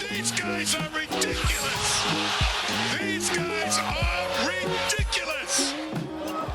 These guys are ridiculous. These guys are ridiculous.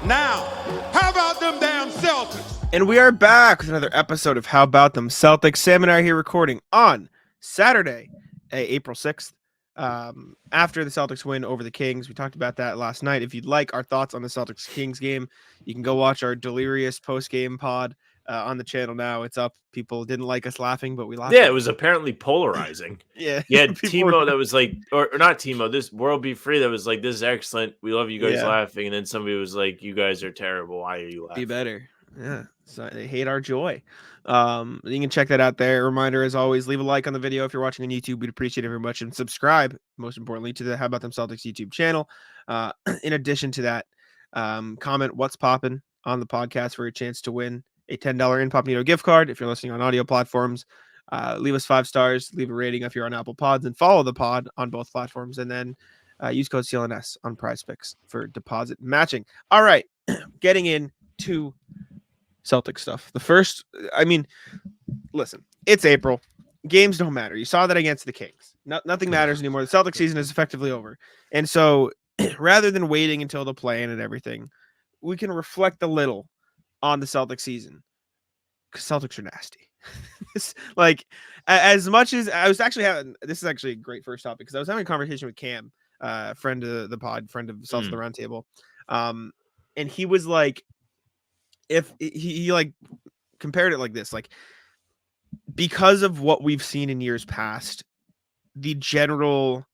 Now, how about them damn Celtics? And we are back with another episode of How About Them Celtics. Sam and I are here recording on Saturday, April 6th, after the Celtics win over the Kings. We talked about that last night. If you'd like our thoughts on the Celtics-Kings game, you can go watch our delirious post-game pod on the channel now. It's up. People didn't like us laughing, but we laughed. Yeah, it was apparently polarizing. Yeah. Yeah, Timo that was like, or not Timo, this World Be Free that was like, this is excellent. We love you guys laughing. And then somebody was like, you guys are terrible. Why are you laughing? Be better. Yeah. So they hate our joy. You can check that out there. Reminder, as always, leave a like on the video if you're watching on YouTube. We'd appreciate it very much. And subscribe, most importantly, to the How About Them Celtics YouTube channel. In addition to that, comment what's popping on the podcast for a chance to win a $10 Incognito gift card. If you're listening on audio platforms, leave us 5 stars, leave a rating if you're on Apple Pods, and follow the pod on both platforms. And then use code CLNS on Prize Picks for deposit matching. All right, getting into Celtic stuff. The first, listen, it's April. Games don't matter. You saw that against the Kings. Nothing matters anymore. The Celtic season is effectively over. And so rather than waiting until the play-in and everything, we can reflect a little on the Celtic season, because Celtics are nasty. As much as I was actually having, this is actually a great first topic, because I was having a conversation with Cam, friend of the pod, friend of Celtics of the Roundtable, and he was like, if he like compared it like this, like, because of what we've seen in years past, the general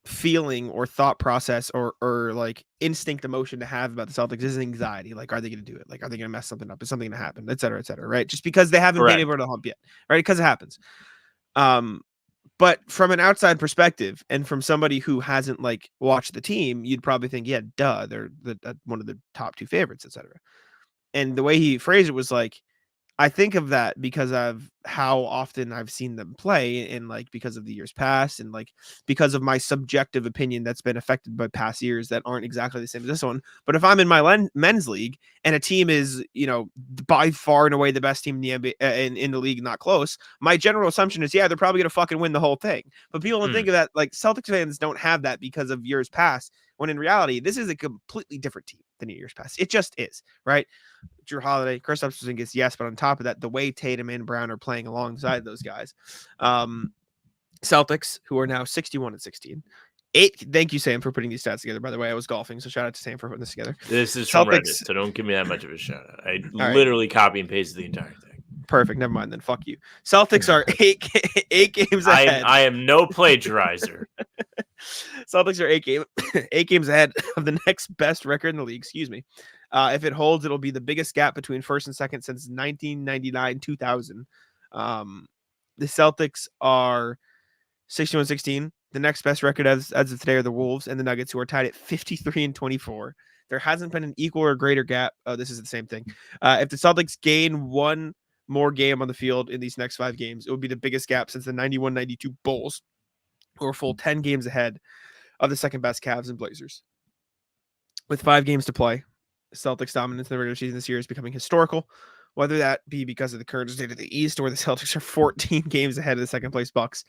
feeling or thought process or like instinct emotion to have about the Celtics is anxiety. Like, are they going to do it? Like, are they going to mess something up? Is something going to happen? Et cetera, right? Just because they haven't been able to hump yet, right? Because it happens. But from an outside perspective and from somebody who hasn't like watched the team, you'd probably think, yeah, duh, they're one of the top 2 favorites, et cetera. And the way he phrased it was like, I think of that because of how often I've seen them play, and like because of the years past, and like because of my subjective opinion that's been affected by past years that aren't exactly the same as this one. But if I'm in my men's league and a team is, by far and away the best team in the NBA, in the league, not close, my general assumption is, yeah, they're probably gonna fucking win the whole thing. But people don't think of that. Like, Celtics fans don't have that because of years past, when in reality, this is a completely different team than years past. It just is, right? Drew Holiday, Kristaps Porzingis, yes, but on top of that, the way Tatum and Brown are playing alongside those guys, Celtics, who are now 61-16. Thank you, Sam, for putting these stats together. By the way, I was golfing, so shout out to Sam for putting this together. This is from Reddit, so don't give me that much of a shout out. I literally copy and pasted the entire thing. Perfect. Never mind then. Fuck you. Celtics are eight games ahead. I am no plagiarizer. Celtics are 8 games ahead of the next best record in the league. Excuse me. If it holds, it'll be the biggest gap between first and second since 1999-2000. The Celtics are 61-16. The next best record as of today are the Wolves and the Nuggets, who are tied at 53-24. There hasn't been an equal or greater gap. Oh, this is the same thing. If the Celtics gain one more game on the field in these next 5 games, it would be the biggest gap since the 91-92 Bulls, who are full 10 games ahead of the second best Cavs and Blazers. With 5 games to play, Celtics dominance in the regular season this year is becoming historical, whether that be because of the current state of the East or the Celtics are 14 games ahead of the second place Bucks,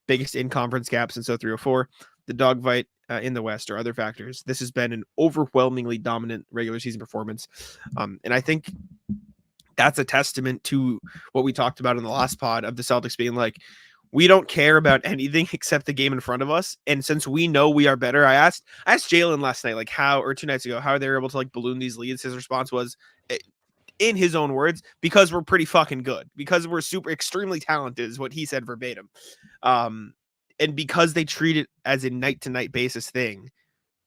biggest in-conference gap since 0304, the dogfight in the West, or other factors. This has been an overwhelmingly dominant regular season performance. And I think that's a testament to what we talked about in the last pod of the Celtics being like, we don't care about anything except the game in front of us. And since we know we are better, I asked Jalen last night, like, or 2 nights ago, how they were able to like balloon these leads. His response was, in his own words, because we're pretty fucking good, because we're extremely talented, is what he said verbatim. And because they treat it as a night to night basis thing,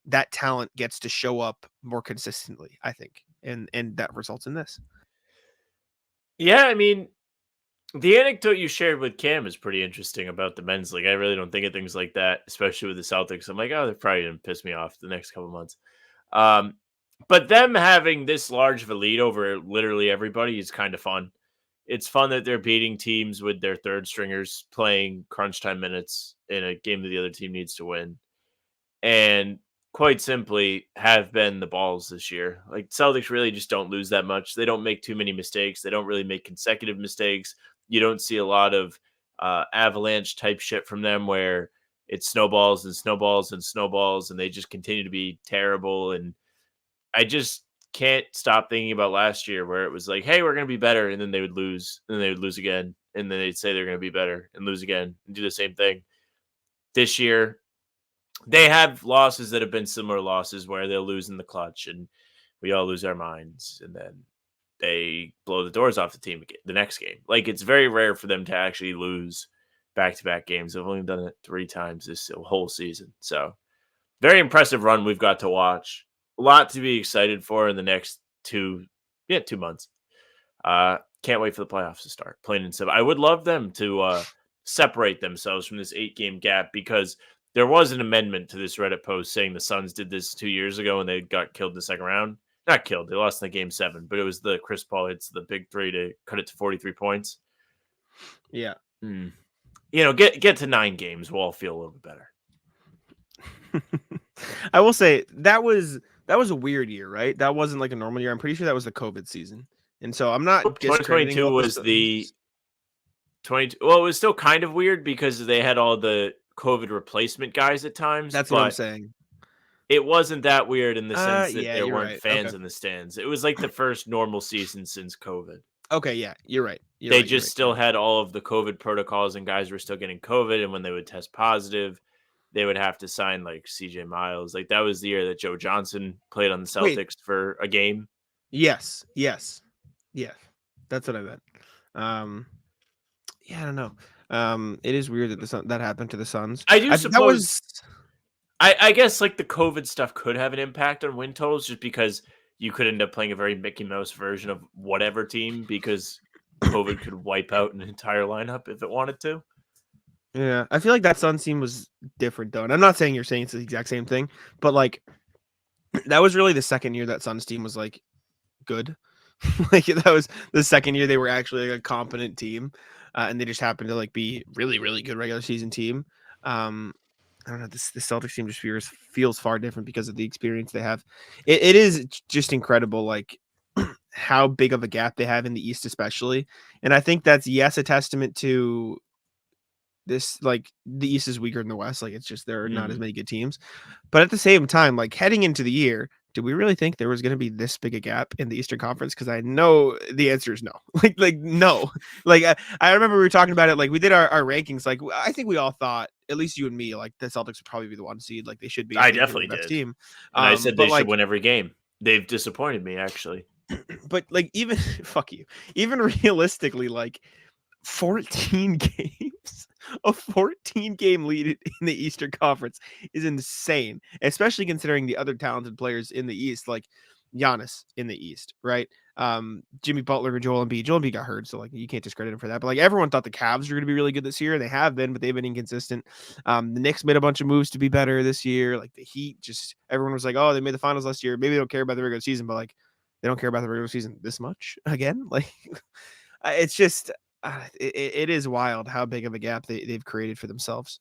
that talent gets to show up more consistently, I think. And that results in this. Yeah, I mean, the anecdote you shared with Cam is pretty interesting about the men's league. I really don't think of things like that, especially with the Celtics. I'm like, oh, they're probably going to piss me off the next couple months. But them having this large of a lead over literally everybody is kind of fun. It's fun that they're beating teams with their third stringers playing crunch time minutes in a game that the other team needs to win. And quite simply have been the balls this year. Like, Celtics really just don't lose that much. They don't make too many mistakes. They don't really make consecutive mistakes. You don't see a lot of avalanche type shit from them where it snowballs and snowballs and snowballs and they just continue to be terrible. And I just can't stop thinking about last year where it was like, hey, we're going to be better. And then they would lose and they would lose again. And then they'd say they're going to be better and lose again and do the same thing. This year, they have losses that have been similar losses where they'll lose in the clutch and we all lose our minds. And then they blow the doors off the team the next game. Like, it's very rare for them to actually lose back-to-back games. They've only done it 3 times this whole season. So, very impressive run we've got to watch. A lot to be excited for in the next 2 months. Can't wait for the playoffs to start. Plain and simple. I would love them to separate themselves from this 8-game gap because there was an amendment to this Reddit post saying the Suns did this 2 years ago and they got killed in the second round. Not killed. They lost in the game 7, but it was the Chris Paul hits the big 3 to cut it to 43 points. Yeah. Get to 9 games. We'll all feel a little bit better. I will say that was a weird year, right? That wasn't like a normal year. I'm pretty sure that was the COVID season. And so I'm not 2022 was the 20. Well, it was still kind of weird because they had all the COVID replacement guys at times. That's what I'm saying. It wasn't that weird in the sense that there weren't right. fans in the stands. It was like the first normal season since COVID. Okay, yeah, you're right. They just still had all of the COVID protocols and guys were still getting COVID. And when they would test positive, they would have to sign like CJ Miles. Like that was the year that Joe Johnson played on the Celtics for a game. Yes. Yeah, that's what I meant. Yeah, I don't know. It is weird that that happened to the Suns. I suppose. I guess like the COVID stuff could have an impact on win totals just because you could end up playing a very Mickey Mouse version of whatever team because COVID could wipe out an entire lineup if it wanted to. Yeah, I feel like that Suns team was different though. And I'm not saying you're saying it's the exact same thing, but like that was really the second year that Suns team was like good. Like that was the second year they were actually like a competent team. And they just happened to like be really, really good regular season team. I don't know. The Celtics team just feels far different because of the experience they have. It is just incredible, like how big of a gap they have in the East, especially. And I think that's a testament to this. Like the East is weaker than the West. Like it's just there are not as many good teams. But at the same time, like heading into the year, did we really think there was going to be this big a gap in the Eastern Conference? Because I know the answer is no. Like no. Like I remember we were talking about it. Like we did our rankings. Like I think we all thought, at least you and me, like the Celtics would probably be the 1 seed. Like they should be. I definitely the best did. Team. And I said they should win every game. They've disappointed me actually. But like even fuck you. Even realistically, like 14 games, a 14-game lead in the Eastern Conference is insane, especially considering the other talented players in the East, like Giannis in the East, right? Jimmy Butler and Joel Embiid. Joel Embiid got hurt, so like you can't discredit him for that. But like everyone thought the Cavs were going to be really good this year, and they have been, but they've been inconsistent. The Knicks made a bunch of moves to be better this year. Like the Heat, just everyone was like, oh, they made the finals last year. Maybe they don't care about the regular season, but like they don't care about the regular season this much again. Like it's just. It is wild how big of a gap they've created for themselves.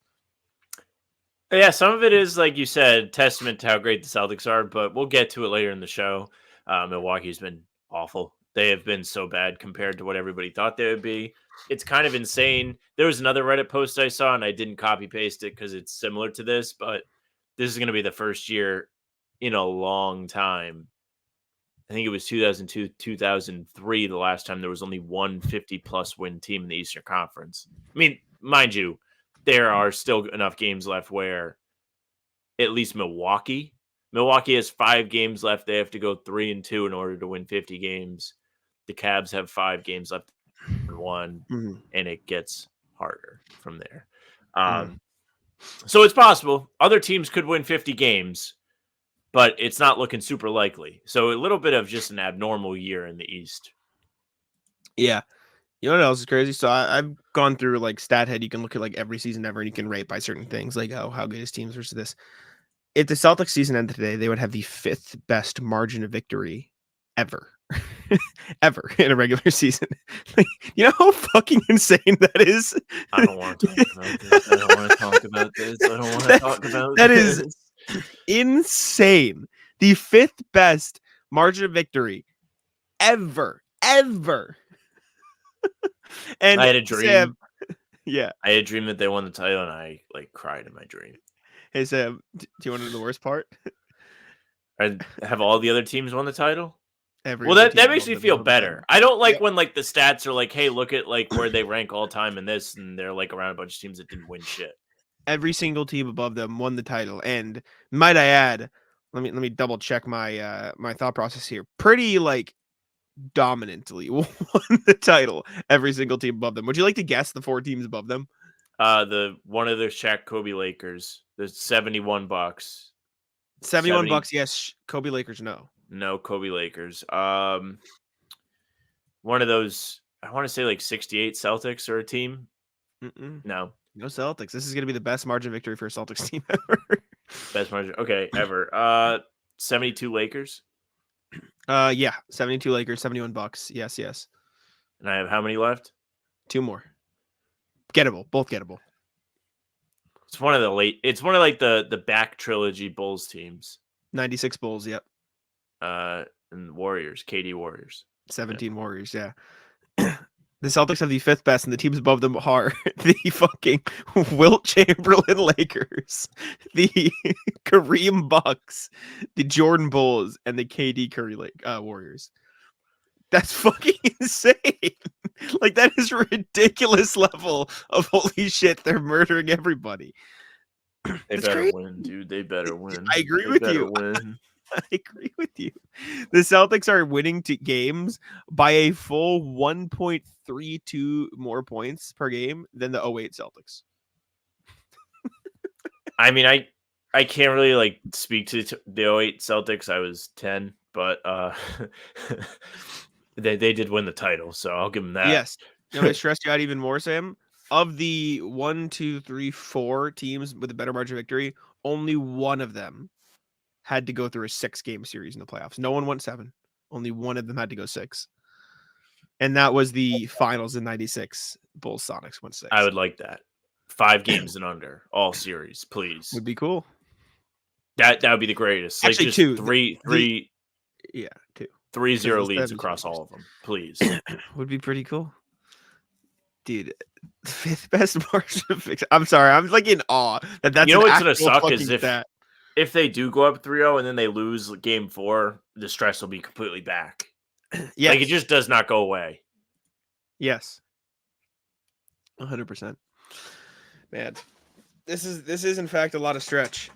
Yeah, some of it is, like you said, testament to how great the Celtics are, but we'll get to it later in the show. Milwaukee's been awful. They have been so bad compared to what everybody thought they would be. It's kind of insane. There was another Reddit post I saw, and I didn't copy-paste it because it's similar to this, but this is going to be the first year in a long time. I think it was 2002, 2003, the last time there was only one 50-plus win team in the Eastern Conference. I mean, mind you, there are still enough games left where at least Milwaukee has 5 games left. They have to go 3-2 in order to win 50 games. The Cavs have 5 games left and 1, and it gets harder from there. So it's possible. Other teams could win 50 games, but it's not looking super likely. So a little bit of just an abnormal year in the East. Yeah. You know what else is crazy? So I've gone through like StatHead. You can look at like every season ever and you can rate by certain things, like how good his teams versus this. If the Celtics season ended today, they would have the 5th best margin of victory ever. Ever in a regular season. Like, you know how fucking insane that is? I don't want to talk about this. I don't want to talk about this. I don't want to talk about that this. Is insane. The 5th best margin of victory ever. And I had a dream. Sam, Yeah. I had a dream that they won the title, and I like cried in my dream. Hey Sam, do you want to know the worst part? Have all the other teams won the title? Every Well, other that team makes me above them feel won the title. better. I don't like Yep. when like the stats are like, hey, look at like where they rank all time in this, and they're like around a bunch of teams that didn't win shit. Every single team above them won the title, and might I add, let me double check my my thought process here. Pretty like dominantly won the title. Every single team above them. Would you like to guess the 4 teams above them? The one of the Shaq Kobe Lakers, the 71 Bucks. 71 70 bucks, yes. Kobe Lakers, no. No, Kobe Lakers. One of those, I want to say like 68 Celtics or a team. Mm-mm. No. No Celtics. This is going to be the best margin victory for a Celtics team ever. Best margin. Okay, ever. 72 Lakers. Yeah, 72 Lakers, 71 bucks. Yes, yes. And I have how many left? 2 more. Gettable, both gettable. It's one of like the back trilogy Bulls teams. 96 Bulls, yep. And Warriors, KD Warriors. 17 Warriors, yeah. The Celtics have the 5th best, and the teams above them are the fucking Wilt Chamberlain Lakers, the Kareem Bucks, the Jordan Bulls, and the KD Curry Warriors. That's fucking insane. Like, that is a ridiculous level of holy shit, they're murdering everybody. They That's better crazy. win, dude. They better win. I agree They with better you. Win. I agree with you. The Celtics are winning games by a full 1.32 more points per game than the 08 Celtics. I mean, I can't really like speak to the 08 Celtics. I was 10, but they did win the title, so I'll give them that. Yes. I'm going to stress you out even more, Sam. Of the 1, 2, 3, 4 teams with a better margin of victory, only one of them had to go through a 6-game series in the playoffs. No one went 7. Only one of them had to go 6. And that was the finals in 96. Bulls Sonics went 6. I would like that. 5 games and under, all series, please. Would be cool. That would be the greatest. Actually, like just 2. 3 Yeah, 2. 3-0 leads 7 across series. all of them, please. Would be pretty cool. Dude, 5th best margin of victory. I'm sorry. I'm like in awe that that's You know an what's gonna actual suck fucking is if stat. if they do go up 3-0 and then they lose game 4, the stress will be completely back. Yes. Like it just does not go away. Yes. 100%. Man, this is in fact a lot of stress.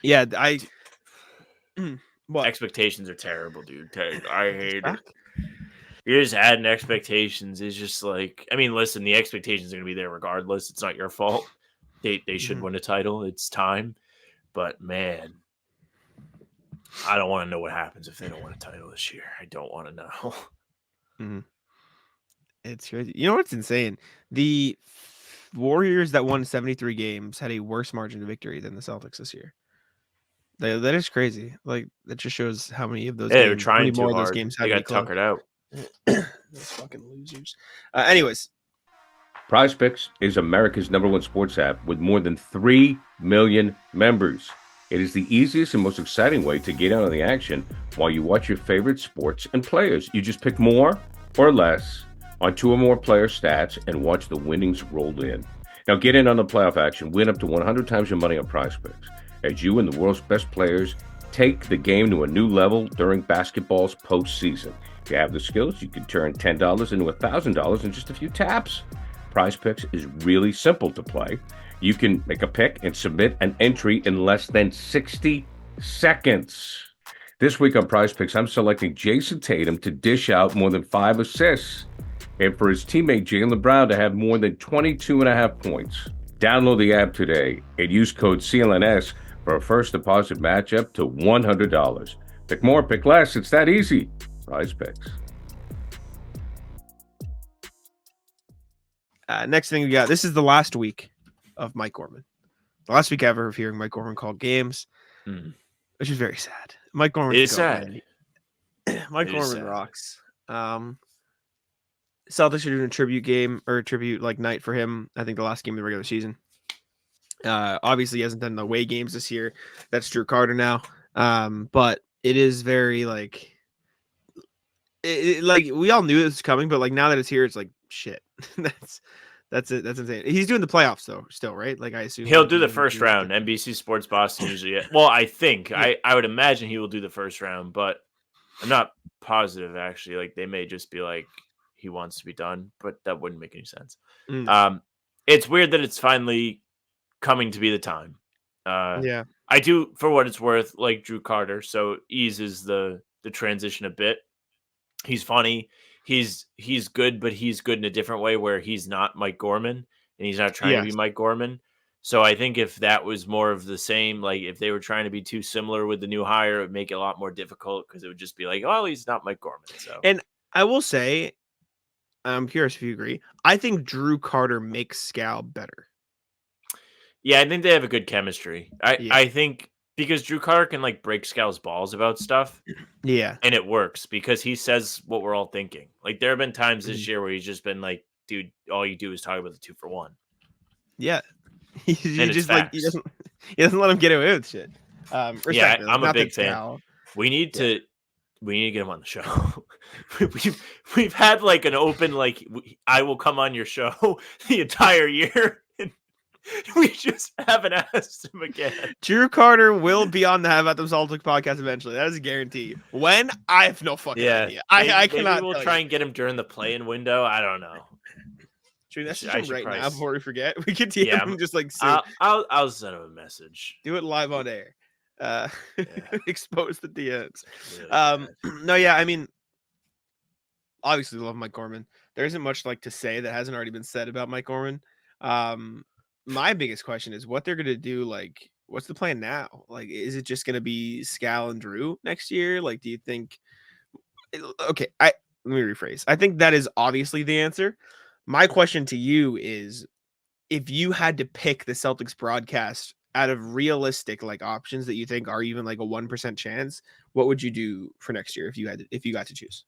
Yeah, what? Expectations are terrible, dude. I hate it. You're just adding expectations. It's just like, I mean, listen, the expectations are going to be there regardless. It's not your fault. They should win a title. It's time. But man, I don't want to know what happens if they don't win a title this year. I don't want to know. It's crazy. You know what's insane? The Warriors that won 73 games had a worse margin of victory than the Celtics this year. That is crazy. Like that just shows how many of those Hey, they were games, trying how many too more of hard. those games They had to be got tuckered out. Those fucking losers. Anyways, Prize Picks is America's #1 sports app with more than 3 million members. It is the easiest and most exciting way to get out on the action while you watch your favorite sports and players. You just pick more or less on 2 or more player stats and watch the winnings roll in. Now get in on the playoff action. Win up to 100 times your money on Prize Picks as you and the world's best players take the game to a new level during basketball's postseason. If you have the skills, you can turn $10 into $1,000 in just a few taps. Prize Picks is really simple to play. You can make a pick and submit an entry in less than 60 seconds. This week on Prize Picks, I'm selecting Jason Tatum to dish out more than 5 assists and for his teammate Jaylen Brown to have more than 22.5 points. Download the app today and use code CLNS for a first deposit matchup to $100. Pick more, pick less. It's that easy. Prize Picks. next thing we got. This is the last week of Mike Gorman. The last week ever of hearing Mike Gorman call games, which is very sad. Mike Gorman is sad. Mike Gorman rocks. Celtics are doing a tribute game or a tribute like night for him. I think the last game of the regular season. Obviously he hasn't done the away games this year. That's Drew Carter now. But it is very like we all knew it was coming, but like now that it's here, it's like shit. That's it. That's insane. He's doing the playoffs though, still, right? Like I assume He'll like, do the he's first doing round. NBC Sports Boston usually. Well, I think Yeah. I would imagine he will do the first round, but I'm not positive actually. Like they may just be like he wants to be done, but that wouldn't make any sense. It's weird that it's finally coming to be the time. Yeah. I do, for what it's worth, like Drew Carter, so eases the transition a bit. He's funny. He's good, but he's good in a different way where he's not Mike Gorman and he's not trying to be Yes. Mike Gorman. So I think if that was more of the same, like if they were trying to be too similar with the new hire, it would make it a lot more difficult because it would just be like, oh, he's not Mike Gorman. So And I will say, I'm curious if you agree. I think Drew Carter makes Scal better. yeah, I think they have a good chemistry. Yeah. I think because Drew Carter can like break Scal's balls about stuff. Yeah. And it works because he says what we're all thinking. Like there have been times this year where he's just been like, dude, all you do is talk about the 2-for-1. Yeah. He And just it's like he facts. doesn't let him get away with shit. Yeah, Respectfully, I'm a not big that fan. Scal- We need to get him on the show. we've had like an open like I will come on your show the entire year. And we just haven't asked him again. Drew Carter will be on the How About Them Celtics podcast eventually. That is a guarantee. When? I have no fucking idea. I cannot. Maybe we'll tell try you. and get him during the play-in window. I don't know. Should we message I him should right probably now before we forget? We could DM Yeah, him just like soon. I'll send him a message. Do it live on air. Expose the DMs. Really No, yeah, I mean, obviously love Mike Gorman. There isn't much like to say that hasn't already been said about Mike Gorman. My biggest question is what they're gonna do. Like, what's the plan now? Like, is it just gonna be Scal and Drew next year? Like, do you think? Okay, let me rephrase. I think that is obviously the answer. My question to you is, if you had to pick the Celtics broadcast out of realistic like options that you think are even like a 1% chance, what would you do for next year if you got to choose?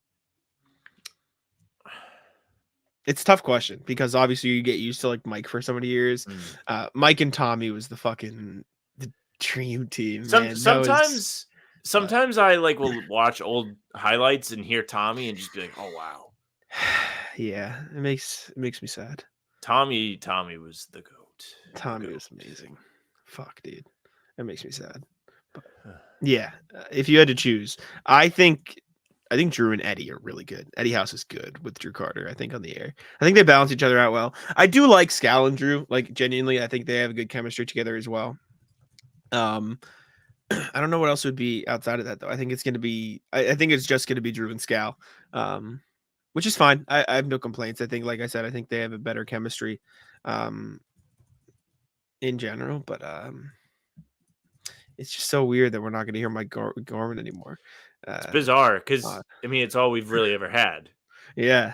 It's a tough question because obviously you get used to like Mike for so many years. Mike and Tommy was the dream team. Man. Sometimes I like will watch old highlights and hear Tommy and just be like, oh wow. Yeah, it makes me sad. Tommy was the GOAT. Tommy was amazing. Fuck, dude. That makes me sad. But yeah, if you had to choose, I think Drew and Eddie are really good. Eddie House is good with Drew Carter, I think, on the air. I think they balance each other out well. I do like Scal and Drew. Like, genuinely, I think they have a good chemistry together as well. I don't know what else would be outside of that, though. I think it's going to be – I think it's just going to be Drew and Scal, which is fine. I have no complaints. I think, like I said, I think they have a better chemistry in general. But it's just so weird that we're not going to hear Mike Gorman anymore. It's bizarre because, I mean, it's all we've really ever had. Yeah.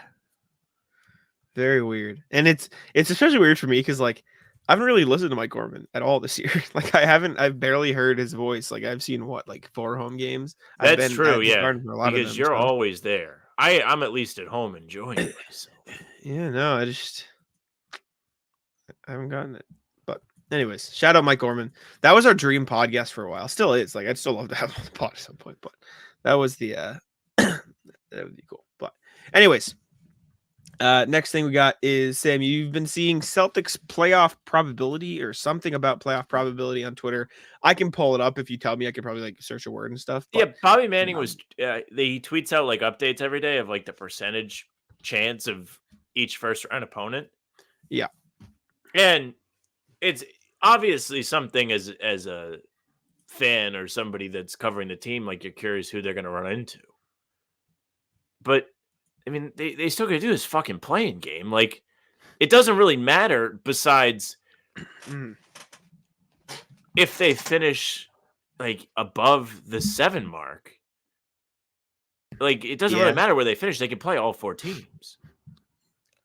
Very weird. And it's especially weird for me because, like, I haven't really listened to Mike Gorman at all this year. Like, I've barely heard his voice. Like, I've seen, like 4 home games? That's true, yeah. For a lot because of them, you're so. always there. I'm at least at home enjoying it myself. Yeah, no, I haven't gotten it. But anyways, shout out Mike Gorman. That was our dream podcast for a while. Still is. Like, I'd still love to have him on the pod at some point, but that was the that would be cool. But anyways, next thing we got is, Sam, you've been seeing Celtics playoff probability or something about playoff probability on Twitter. I can pull it up if you tell me. I could probably like search a word and stuff. But, yeah, Bobby Manning was he tweets out like updates every day of like the percentage chance of each first round opponent. Yeah. And it's obviously something as a fan or somebody that's covering the team, like you're curious who they're going to run into. But I mean, they still got to do this fucking playing game. Like, it doesn't really matter besides if they finish like above the 7 mark. Like, it doesn't really matter where they finish. They can play all 4 teams.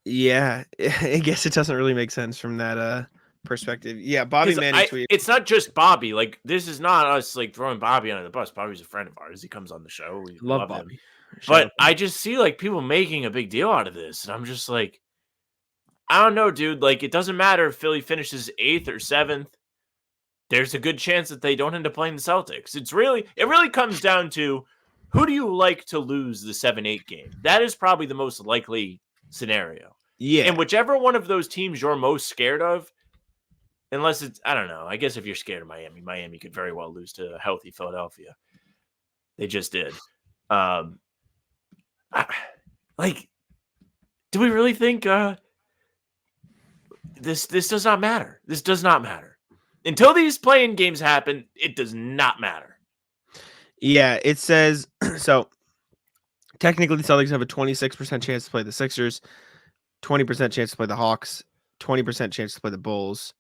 Yeah, I guess it doesn't really make sense from that perspective. Yeah, Bobby Manning tweeted. It's not just Bobby. Like, this is not us like throwing Bobby under the bus. Bobby's a friend of ours. He comes on the show. We love Bobby. him. But I just see like people making a big deal out of this, and I'm just like, I don't know, dude. Like, it doesn't matter if Philly finishes 8th or 7th. There's a good chance that they don't end up playing the Celtics. It really comes down to who do you like to lose the 7-8 game? That is probably the most likely scenario. Yeah. And whichever one of those teams you're most scared of, unless it's, I don't know. I guess if you're scared of Miami could very well lose to a healthy Philadelphia. They just did. Do we really think this does not matter? This does not matter. Until these play-in games happen, it does not matter. Yeah, it says so. Technically, the Celtics have a 26% chance to play the Sixers, 20% chance to play the Hawks, 20% chance to play the Bulls,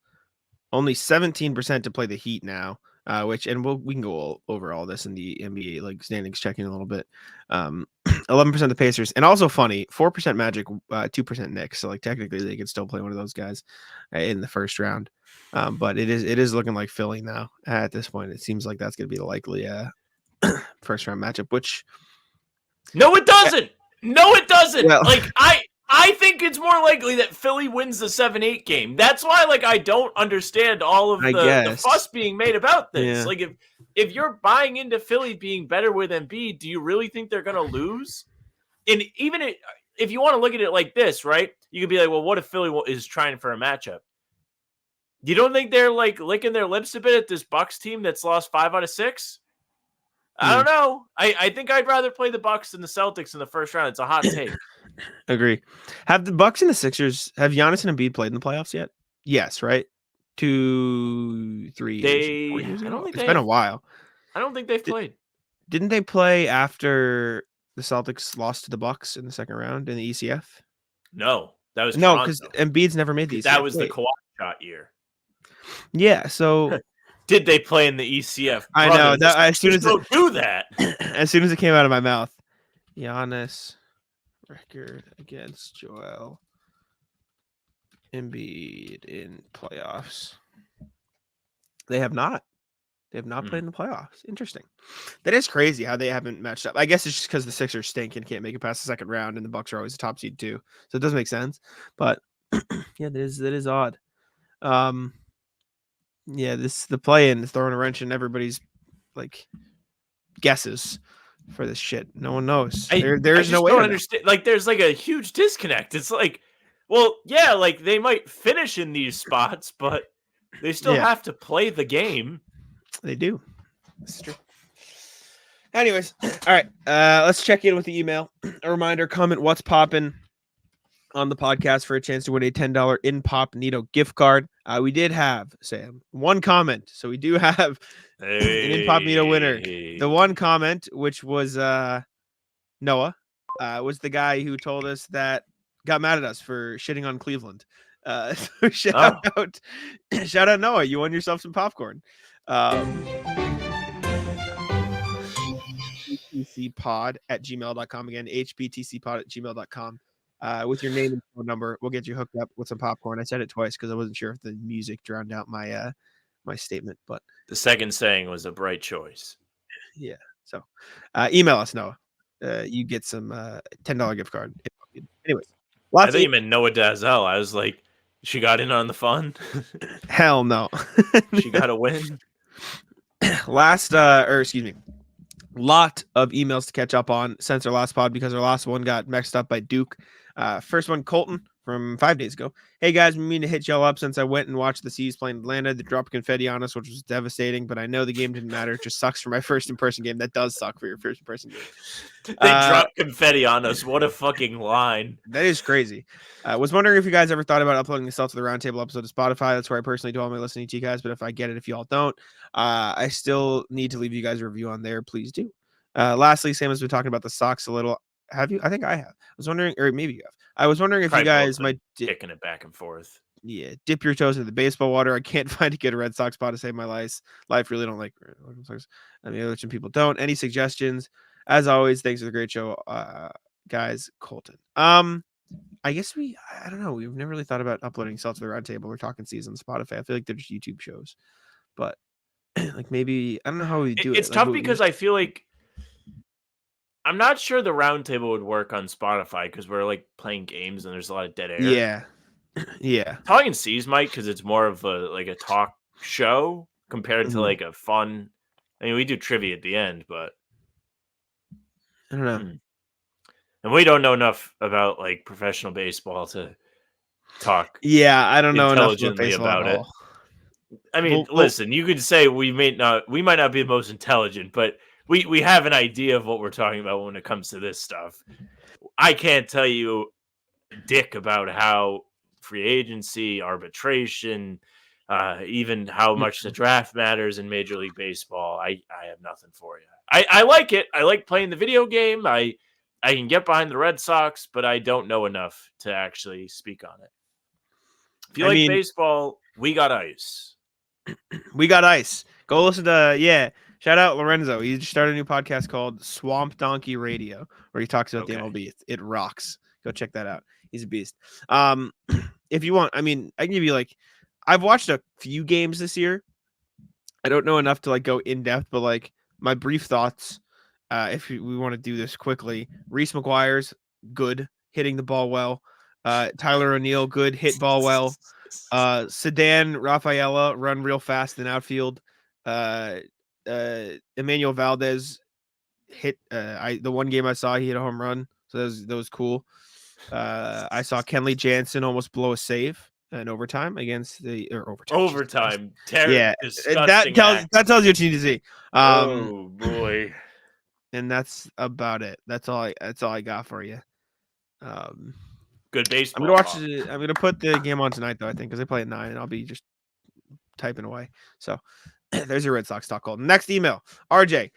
only 17% to play the Heat now. We can go over all this in the NBA like standings checking a little bit. 11% the Pacers, and also funny, 4% Magic, 2% Knicks. So like technically they could still play one of those guys in the first round. But it is looking like Philly now at this point. It seems like that's going to be the likely first round matchup. Which no, it doesn't. No, it doesn't. Well, like I think it's more likely that Philly wins the 7-8 game. That's why, like, I don't understand all of the fuss being made about this. Yeah. Like, if you're buying into Philly being better with Embiid, do you really think they're going to lose? And even if you want to look at it like this, right, you could be like, well, what if Philly is trying for a matchup? You don't think they're, like, licking their lips a bit at this Bucks team that's lost 5 out of 6? I don't know. I think I'd rather play the Bucks than the Celtics in the first round. It's a hot take. Agree. Have the Bucks and the Sixers, have Giannis and Embiid played in the playoffs yet? Yes, right? 2, 3 years, 4 years ago? It's been a while. I don't think they've played. Didn't they play after the Celtics lost to the Bucks in the second round in the ECF? No, that was no, because Embiid's never made the ECF. That was the Kawhi shot year. Yeah, so did they play in the ECF? I know that as soon as don't do that. As soon as it came out of my mouth, Giannis record against Joel Embiid in playoffs. They have not. They have not played in the playoffs. Interesting. That is crazy how they haven't matched up. I guess it's just because the Sixers stink and can't make it past the second round, and the Bucks are always a top seed too. So it doesn't make sense. But yeah, that is odd. Yeah, the play-in is throwing a wrench in everybody's like guesses for this shit. No one knows. There's no way. I don't understand. Like, there's like a huge disconnect. It's like, well, yeah, like they might finish in these spots, but they still have to play the game. They do. That's true. Anyways, all right. Let's check in with the email. A reminder: comment what's poppin' on the podcast for a chance to win a $10 Incognito gift card. We did have, Sam, one comment. So we do have an Incognito winner. The one comment, which was Noah, was the guy who told us that got mad at us for shitting on Cleveland. So shout out Noah. You won yourself some popcorn. hbtcpod@gmail.com. Again, hbtcpod@gmail.com. With your name and phone number, we'll get you hooked up with some popcorn. I said it twice because I wasn't sure if the music drowned out my my statement, but the second saying was a bright choice. Yeah. So email us, Noah. You get some $10 gift card. Anyways, I thought you meant Noah Dazzell. I was like, she got in on the fun. Hell no. She got a win. Lot of emails to catch up on since our last pod because our last one got messed up by Duke. First one, Colton from 5 days ago. Hey guys, we mean to hit y'all up since I went and watched the C's play in Atlanta. They dropped confetti on us, which was devastating, but I know the game didn't matter. It just sucks for my first in-person game. That does suck for your first in-person game. They dropped confetti on us. What a fucking line. That is crazy. I was wondering if you guys ever thought about uploading the Celtics to the Roundtable episode to Spotify. That's where I personally do all my listening to you guys, but if I get it, if you all don't, I still need to leave you guys a review on there. Please do. Lastly, Sam has been talking about the Sox a little. Have you? I think I have. I was wondering, or maybe you have. I was wondering if you guys might kicking it back and forth. Yeah, dip your toes into the baseball water. I can't find a good Red Sox spot to save my life. Really don't like Red Sox. I mean, other people don't. Any suggestions? As always, thanks for the great show, guys. Colton. I guess I don't know. We've never really thought about uploading Celtics to the Roundtable. We're talking season Spotify. I feel like they're just YouTube shows, but like maybe I don't know how we do it. It's tough because I feel like I'm not sure the Roundtable would work on Spotify because we're like playing games and there's a lot of dead air. Yeah. Talking C's might because it's more of a talk show compared to like a fun. I mean, we do trivia at the end, but I don't know. And we don't know enough about like professional baseball to talk Yeah, I don't know enough about intelligently baseball about at it. all. I mean, listen, you could say we might not be the most intelligent, but we have an idea of what we're talking about when it comes to this stuff. I can't tell you dick about how free agency, arbitration, even how much the draft matters in Major League Baseball. I have nothing for you. I like it. I like playing the video game. I can get behind the Red Sox, but I don't know enough to actually speak on it. If you like baseball, we got ice. We got ice. Go listen to shout out Lorenzo. He just started a new podcast called Swamp Donkey Radio, where he talks about the MLB. It rocks. Go check that out. He's a beast. If you want, I can give you I've watched a few games this year. I don't know enough to go in depth, but my brief thoughts. If we want to do this quickly, Reese McGuire's good, hitting the ball well. Tyler O'Neill, good, hit ball well. Sedan Rafaela run real fast in outfield. Emmanuel Valdez hit. The one game I saw, he hit a home run, so that was cool. I saw Kenley Jansen almost blow a save in overtime against the overtime. Yeah, disgusting that tells you what you need to see. Oh boy, and that's about it. That's all I got for you. Good baseball. I'm gonna put the game on tonight though. I think because they play at 9, and I'll be just typing away. So there's your Red Sox talk called. Next email, RJ.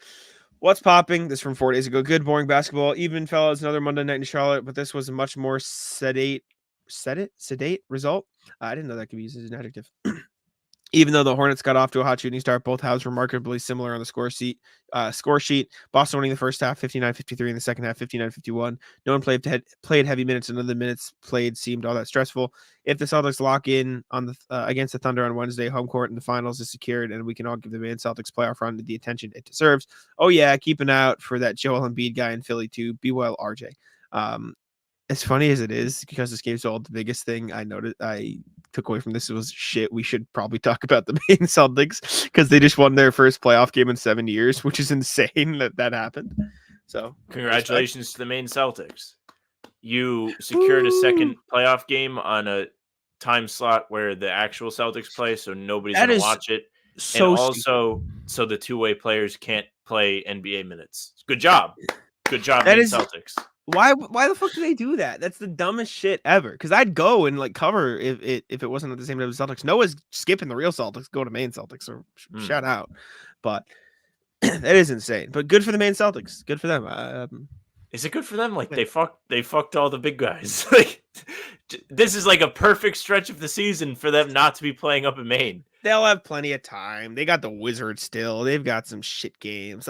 What's popping? This from 4 days ago. Good, boring basketball. Even fellas, another Monday night in Charlotte, but this was a much more sedate result. I didn't know that could be used as an adjective. Even though the Hornets got off to a hot shooting start, both halves remarkably similar on the score sheet. Boston winning the first half 59-53, in the second half 59-51. No one played heavy minutes, and none of the minutes played seemed all that stressful. If the Celtics lock in on the against the Thunder on Wednesday, home court in the finals is secured, and we can all give the man Celtics playoff run the attention it deserves. Oh yeah, keep an eye out for that Joel Embiid guy in Philly too. Be well, RJ. As funny as it is, because this game's all the biggest thing I took away from this was shit. We should probably talk about the main Celtics because they just won their first playoff game in 7 years, which is insane that happened. So congratulations to the main Celtics. You secured a second playoff game on a time slot where the actual Celtics play, so nobody's going to watch it. So and also, so the two-way players can't play NBA minutes. Good job. Good job, main Celtics. Why the fuck do they do that? That's the dumbest shit ever. Because I'd go and cover if it wasn't at the same time as Celtics. Noah's skipping the real Celtics, go to main Celtics, or shout out. But that is insane. But good for the main Celtics. Good for them. Is it good for them? They fucked all the big guys. This is a perfect stretch of the season for them not to be playing up in Maine. They'll have plenty of time. They got the Wizards still. They've got some shit games.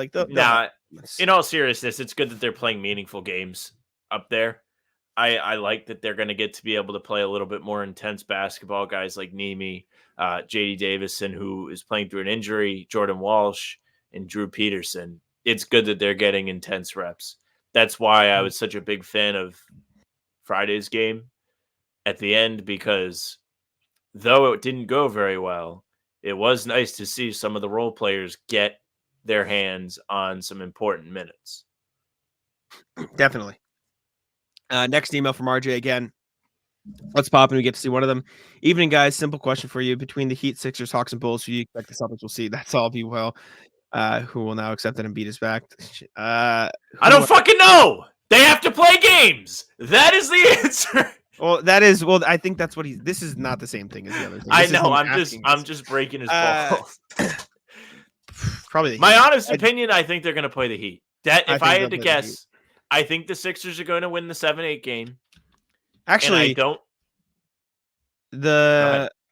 In all seriousness, it's good that they're playing meaningful games up there. I like that they're going to get to be able to play a little bit more intense basketball. Guys like Nemi, JD Davison, who is playing through an injury, Jordan Walsh, and Drew Peterson. It's good that they're getting intense reps. That's why I was such a big fan of Friday's game at the end, because though it didn't go very well, it was nice to see some of the role players get their hands on some important minutes. Definitely. Next email from RJ again. Let's pop and we get to see one of them. Evening, guys. Simple question for you. Between the Heat, Sixers, Hawks, and Bulls, who you expect the Celtics will see? That's all be well. Who will now accept that Embiid is back? I don't fucking know. They have to play games. That is the answer. Well, I think that's what this is not the same thing as the other thing. I know. I'm just breaking his balls. Probably my honest opinion. I think they're going to play the Heat. If I had to guess, I think the Sixers are going to win the 7-8 game. Actually, and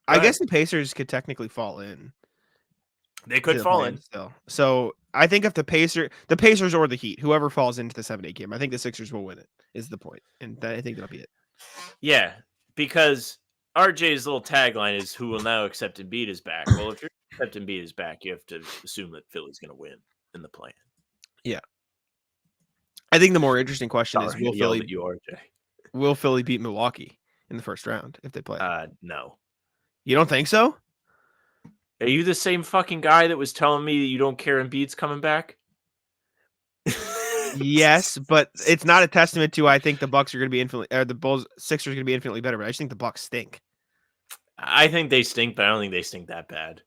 I guess the Pacers could technically fall in. They could fall in still. So I think if the Pacers or the Heat, whoever falls into the 7-8 game, I think the Sixers will win it. Is the point, and I think that'll be it. Yeah, because RJ's little tagline is "Who will now accept Embiid is back." Well, if you're accepting Embiid is back, you have to assume that Philly's going to win in the play. Yeah, I think the more interesting question is will Philly beat Milwaukee in the first round if they play? No. You don't think so? Are you the same fucking guy that was telling me that you don't care Embiid's coming back? Yes, but it's not a testament to I think the Bucks are going to be infinitely, or the Sixers are going to be infinitely better. But I just think the Bucks stink. I think they stink, but I don't think they stink that bad.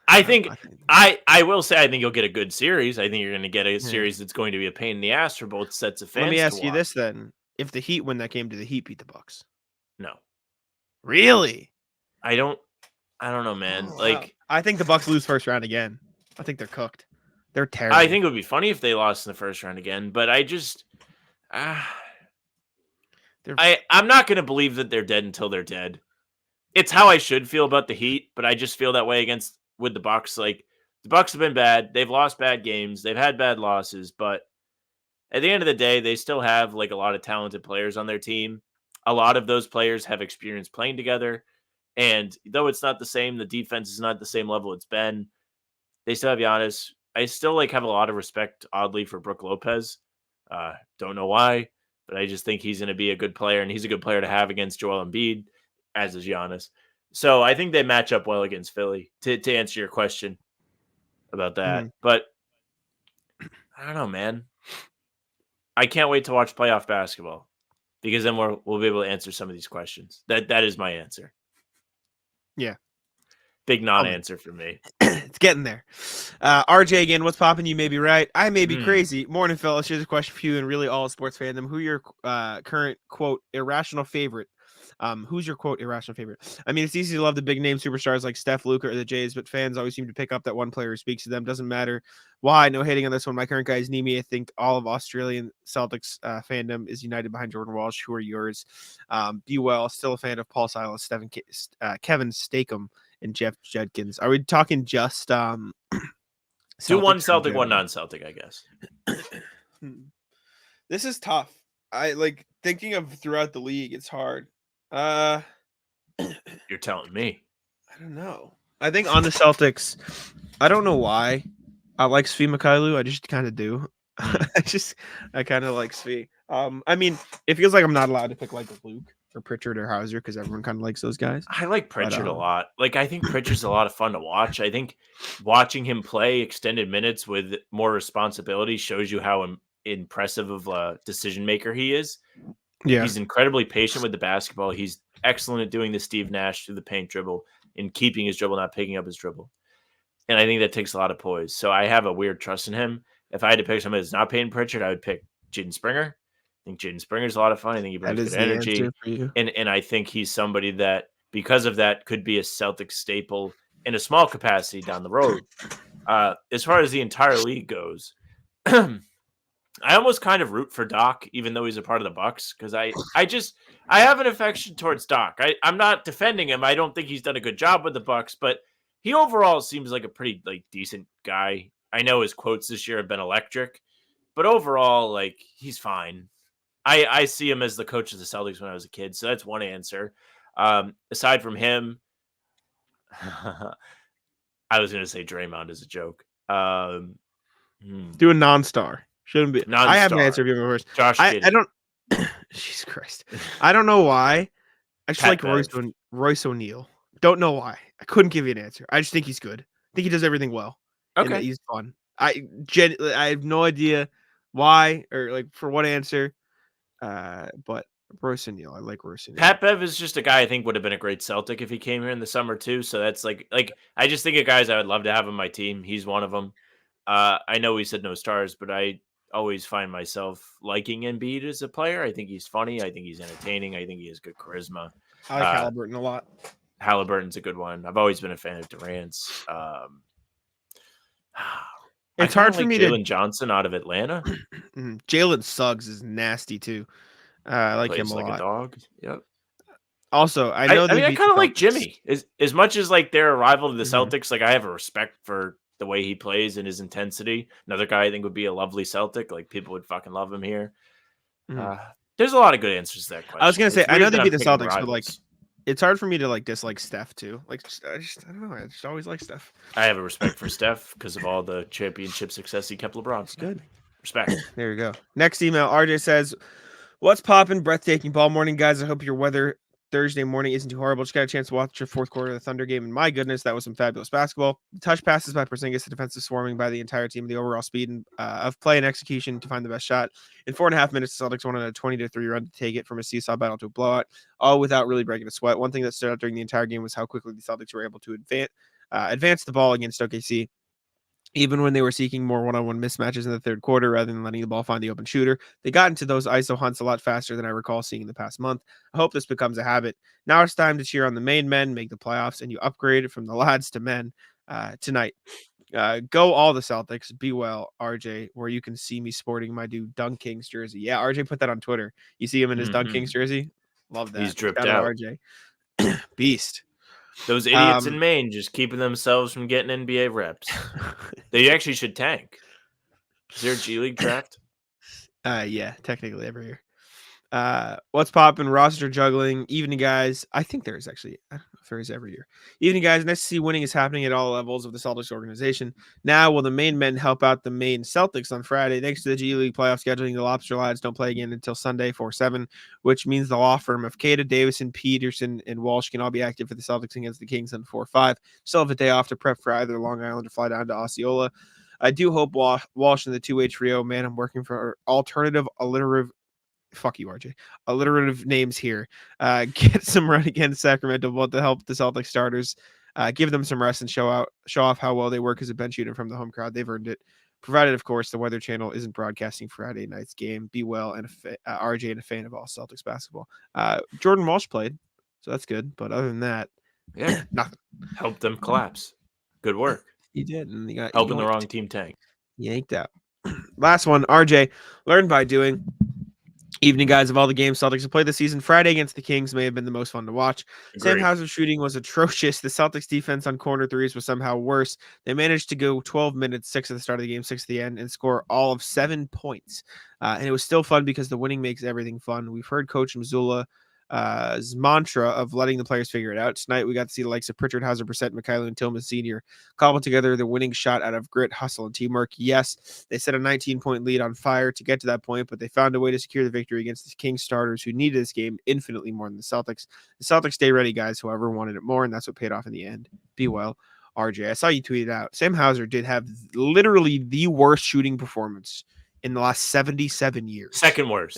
I think think I will say I think you'll get a good series. I think you're going to get a Yeah. series that's going to be a pain in the ass for both sets of fans. Let me to ask you watch. this then: if the Heat win that game, do the Heat beat the Bucks? No, Really? I don't know, man. Oh, like wow. I think the Bucks lose first round again. I think they're cooked. They're terrible. I think it would be funny if they lost in the first round again, but I just I'm not going to believe that they're dead until they're dead. It's how I should feel about the Heat, but I just feel that way with the Bucks. Like the Bucks have been bad. They've lost bad games. They've had bad losses, but at the end of the day, they still have like a lot of talented players on their team. A lot of those players have experience playing together. And though it's not the same, the defense is not the same level it's been. They still have Giannis. I still have a lot of respect, oddly, for Brook Lopez. Don't know why, but I just think he's going to be a good player, and he's a good player to have against Joel Embiid, as is Giannis. So I think they match up well against Philly, to answer your question about that. But I don't know, man. I can't wait to watch playoff basketball because then we'll be able to answer some of these questions. That is my answer. Yeah. Big non-answer for me. It's getting there. RJ again, what's popping? You may be right. I may be crazy. Morning, fellas. Here's a question for you and really all sports fandom. Who your current, quote, irrational favorite? Who's your, quote, irrational favorite? I mean, it's easy to love the big name superstars like Steph, Luka, or the Jays, but fans always seem to pick up that one player who speaks to them. Doesn't matter why. No hating on this one. My current guy is Nimi. I think all of Australian Celtics fandom is united behind Jordan Walsh. Who are yours? Be well. Still a fan of Paul Silas, Kevin Stakem, and Jeff Judkins. Are we talking just do one Celtic, one non-Celtic, I guess. This is tough. I like thinking of throughout the league. It's hard. You're telling me. I don't know. I think on the Celtics, I don't know why I like Svi Mykhailiuk. I just kind of do. I kind of like Svi. I mean, it feels like I'm not allowed to pick like Luke or Pritchard or Hauser because everyone kind of likes those guys. I like Pritchard a lot. I think Pritchard's a lot of fun to watch. I think watching him play extended minutes with more responsibility shows you how impressive of a decision maker he is. Yeah. He's incredibly patient with the basketball. He's excellent at doing the Steve Nash through the paint dribble and keeping his dribble, not picking up his dribble. And I think that takes a lot of poise. So I have a weird trust in him. If I had to pick somebody that's not Peyton Pritchard, I would pick Jaden Springer. I think Jaden Springer is a lot of fun. I think he brings good energy. And I think he's somebody that, because of that, could be a Celtics staple in a small capacity down the road. As far as the entire league goes, I almost kind of root for Doc, even though he's a part of the Bucks, because I have an affection towards Doc. I'm not defending him. I don't think he's done a good job with the Bucks, but he overall seems like a pretty decent guy. I know his quotes this year have been electric, but overall, he's fine. I see him as the coach of the Celtics when I was a kid, so that's one answer. Aside from him, I was going to say Draymond as a joke. Do a non-star. Shouldn't be. Non-star. I have an answer for you first. Josh I don't. Jesus Christ. I don't know why. I just like Royce O'Neal. Don't know why. I couldn't give you an answer. I just think he's good. I think he does everything well. Okay. And he's fun. I have no idea why or for what answer. But Royce O'Neal. I like Royce O'Neal. Pat Bev is just a guy I think would have been a great Celtic if he came here in the summer too. So that's I just think of guys I would love to have on my team. He's one of them. I know we said no stars, but I always find myself liking Embiid as a player. I think he's funny. I think he's entertaining. I think he has good charisma. I like Halliburton a lot. Halliburton's a good one. I've always been a fan of Durant's. It's hard for me to Jalen Johnson out of Atlanta. Jalen Suggs is nasty too. I like him a lot. A dog. Yep. Also, I know. I mean, I kind of like Jimmy. As much as they're a rival to the Celtics, I have a respect for the way he plays and his intensity. Another guy I think would be a lovely Celtic. People would fucking love him here. There's a lot of good answers to that question. I was gonna say I know they beat the Celtics, rivals. but it's hard for me to dislike Steph too. I don't know. I just always like Steph. I have a respect for Steph because of all the championship success he kept LeBron. It's good. Respect. There you go. Next email. RJ says, "What's poppin'? Breathtaking ball morning, guys. I hope your weather Thursday morning isn't too horrible. Just got a chance to watch the fourth quarter of the Thunder game, and my goodness, that was some fabulous basketball. Touch passes by Porzingis, the defensive swarming by the entire team, the overall speed of play and execution to find the best shot. In 4.5 minutes, the Celtics won on a 20-3 run to take it from a seesaw battle to a blowout, all without really breaking a sweat. One thing that stood out during the entire game was how quickly the Celtics were able to advance the ball against OKC. Even when they were seeking more one-on-one mismatches in the third quarter rather than letting the ball find the open shooter, they got into those ISO hunts a lot faster than I recall seeing in the past month. I hope this becomes a habit. Now it's time to cheer on the main men, make the playoffs, and you upgrade from the lads to men tonight. Go all the Celtics. Be well, RJ, where you can see me sporting my dude Dunk Kings jersey. Yeah, RJ put that on Twitter. You see him in his Dunk Kings jersey? Love that. He's dripped Shout out. RJ. Beast. Those idiots in Maine just keeping themselves from getting NBA reps. They actually should tank. Is there a G League draft? Yeah, technically every year. What's poppin'? Roster juggling. Evening, guys. I think there is actually. I don't know if there is every year. Evening, guys. Nice to see winning is happening at all levels of the Celtics organization. Now, will the main men help out the main Celtics on Friday? Thanks to the G League playoff scheduling, the Lobster Lads don't play again until Sunday, 4/7, which means the law firm of Cada, Davison, Peterson, and Walsh can all be active for the Celtics against the Kings on 4/5. Still have a day off to prep for either Long Island or fly down to Osceola. I do hope Walsh and the two-way trio, man, I'm working for alternative alliterative. Fuck you, RJ. Alliterative names here. Get some run against Sacramento, but to help the Celtics starters, give them some rest and show off how well they work as a bench unit from the home crowd. They've earned it. Provided, of course, the Weather Channel isn't broadcasting Friday night's game. Be well, and RJ and a fan of all Celtics basketball. Jordan Walsh played, so that's good. But other than that, Yeah, nothing. Help them collapse. Good work. He did, and he got Helping the yanked. wrong team tank. Yanked out. Last one, RJ. Learned by doing. Evening, guys. Of all the games Celtics have played this season, Friday against the Kings may have been the most fun to watch. Sam Agreed. Hauser's shooting was atrocious. The Celtics defense on corner threes was somehow worse. They managed to go 12 minutes, 6 at the start of the game, 6 at the end, and score all of 7 points. And it was still fun because the winning makes everything fun. We've heard Coach Mazzulla's mantra of letting the players figure it out. Tonight, we got to see the likes of Pritchard, Hauser, Brissett, Mikhailo, and Tillman Sr. cobble together the winning shot out of grit, hustle, and teamwork. Yes, they set a 19-point lead on fire to get to that point, but they found a way to secure the victory against the Kings starters who needed this game infinitely more than the Celtics. The Celtics stay ready, guys, however, wanted it more, and that's what paid off in the end. Be well, RJ. I saw you tweet it out. Sam Hauser did have literally the worst shooting performance in the last 77 years. Second worst.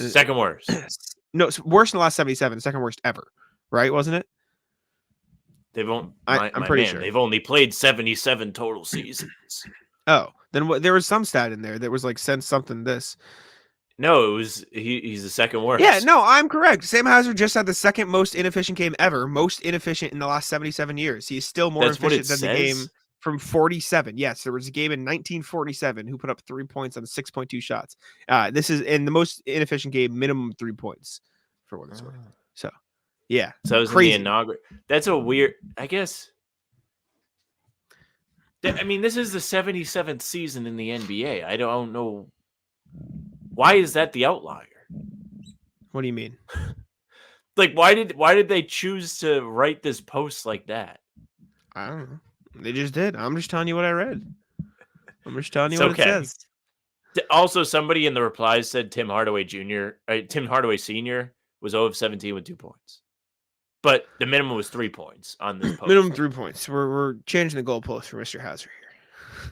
No, it's worse than the last 77, second worst ever, right? Wasn't it? I'm pretty sure they've only played 77 total seasons. Oh, then there was some stat in there that was like sent something this. No, it was he's the second worst. Yeah, no, I'm correct. Sam Hauser just had the second most inefficient game ever, most inefficient in the last 77 years. He's still more efficient than the game from 47. Yes, there was a game in 1947 who put up 3 points on 6.2 shots. This is in the most inefficient game, minimum 3 points for what it's worth. So, yeah. So it was crazy. in the inaugural. That's a weird, I guess. I mean, this is the 77th season in the NBA. I don't know. Why is that the outlier? What do you mean? Like, why did they choose to write this post like that? I don't know. They just did. I'm just telling you what I read. I'm just telling you what it says. Also, somebody in the replies said Tim Hardaway Sr. was 0 of 17 with 2 points. But the minimum was 3 points on this post. Minimum 3 points. We're changing the goalpost for Mr. Hauser here.